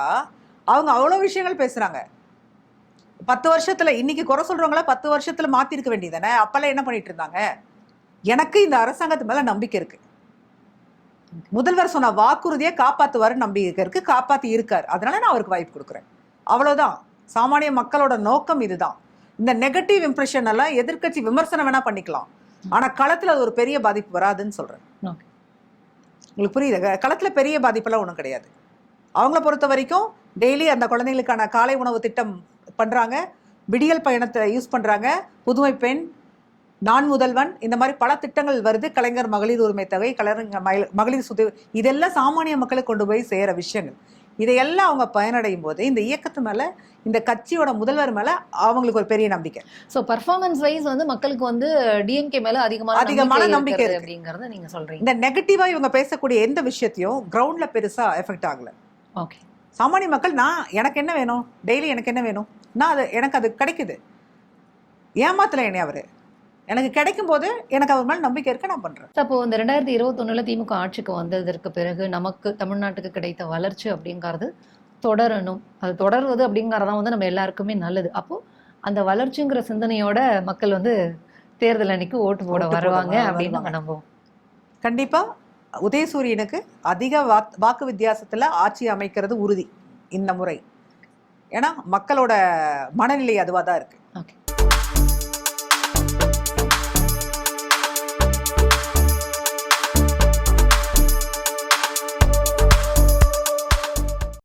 B: அவங்க அவ்வளவு விஷயங்கள் பேசுறாங்க. 10 வருஷத்துல இன்னைக்கு குறை சொல்றவங்கள 10 வருஷத்துல மாத்தி இருக்க வேண்டியதானே? அப்பெல்லாம் என்ன பண்ணிட்டு இருந்தாங்க? எனக்கு இந்த அரசாங்கத்து மேல நம்பிக்கை இருக்கு. முதல்வர் சொன்ன வாக்குறுதியை காப்பாத்துவாரு நம்பிக்கை இருக்கு, காப்பாத்தி இருக்காரு. அதனால நான் அவருக்கு வாய்ப்பு கொடுக்குறேன். அவ்வளவுதான். சாமானிய மக்களோட நோக்கம் இதுதான். இந்த நெகட்டிவ் இம்ப்ரெஷன் எல்லாம் எதிர்க்கட்சி விமர்சனம் வேணா பண்ணிக்கலாம், ஆனா களத்துல அது ஒரு பெரிய பாதிப்பு வராதுன்னு சொல்றேன். உங்களுக்கு புரியுது? களத்துல பெரிய பாதிப்பெல்லாம் ஒன்றும் கிடையாது. அவங்கள பொறுத்த வரைக்கும் டெய்லி அந்த குழந்தைங்களுக்கான காலை உணவு திட்டம் பண்றாங்க, விடியல் பயணத்தை யூஸ் பண்றாங்க, புதுமை பெண், நான் முதல்வன், இந்த மாதிரி பல திட்டங்கள் வருது. கலைஞர் மகளிர் உரிமை தொகை, கலைஞர் மகளிர் சுதி, இதெல்லாம் சாமானிய மக்களுக்கு கொண்டு போய் சேர விஷயங்கள். இதையெல்லாம் அவங்க பயனடையும் போது இந்த இயக்கத்து மேல, இந்த கட்சியோட முதல்வர் மேல அவங்களுக்கு ஒரு பெரிய நம்பிக்கை.
A: சோ பெர்ஃபார்மன்ஸ் வைஸ் வந்து மக்களுக்கு வந்து டிஎம்கே மேல அதிகமான நம்பிக்கை இருக்கு அப்படிங்கறத நீங்க சொல்றீங்க.
B: இந்த நெகட்டிவா இவங்க பேசக்கூடிய எந்த விஷயத்தையும் கிரவுண்ட்ல பெருசா எஃபெக்ட் ஆகல.
A: ஓகே.
B: சாமானிய மக்கள் எனக்கு என்ன வேணும், டெய்லி எனக்கு என்ன வேணும், எனக்கு அது கிடைக்குது, ஏமாத்தல என்னை அவரு, எனக்கு கிடைக்கும் போது எனக்கு அவர் மேல நம்பிக்கை இருக்கு, நான் பண்றேன்.
A: அப்போ இந்த 2021 திமுக ஆட்சிக்கு வந்ததற்கு பிறகு நமக்கு தமிழ்நாட்டுக்கு கிடைத்த வளர்ச்சி அப்படிங்கிறது தொடரணும், அது தொடர்வது அப்படிங்கறதான் வந்து நம்ம எல்லாருக்குமே நல்லது. அப்போ அந்த வளர்ச்சிங்கிற சிந்தனையோட மக்கள் வந்து தேர்தல் அன்னைக்கு ஓட்டு போட வருவாங்க அப்படின்னு நம்ம நம்புவோம்.
B: கண்டிப்பா உதயசூரியனுக்கு அதிக வாக்கு வித்தியாசத்துல ஆட்சி அமைக்கிறது உறுதி இந்த முறை. ஏன்னா மக்களோட மனநிலை அதுவா தான் இருக்கு.
A: ஓகே.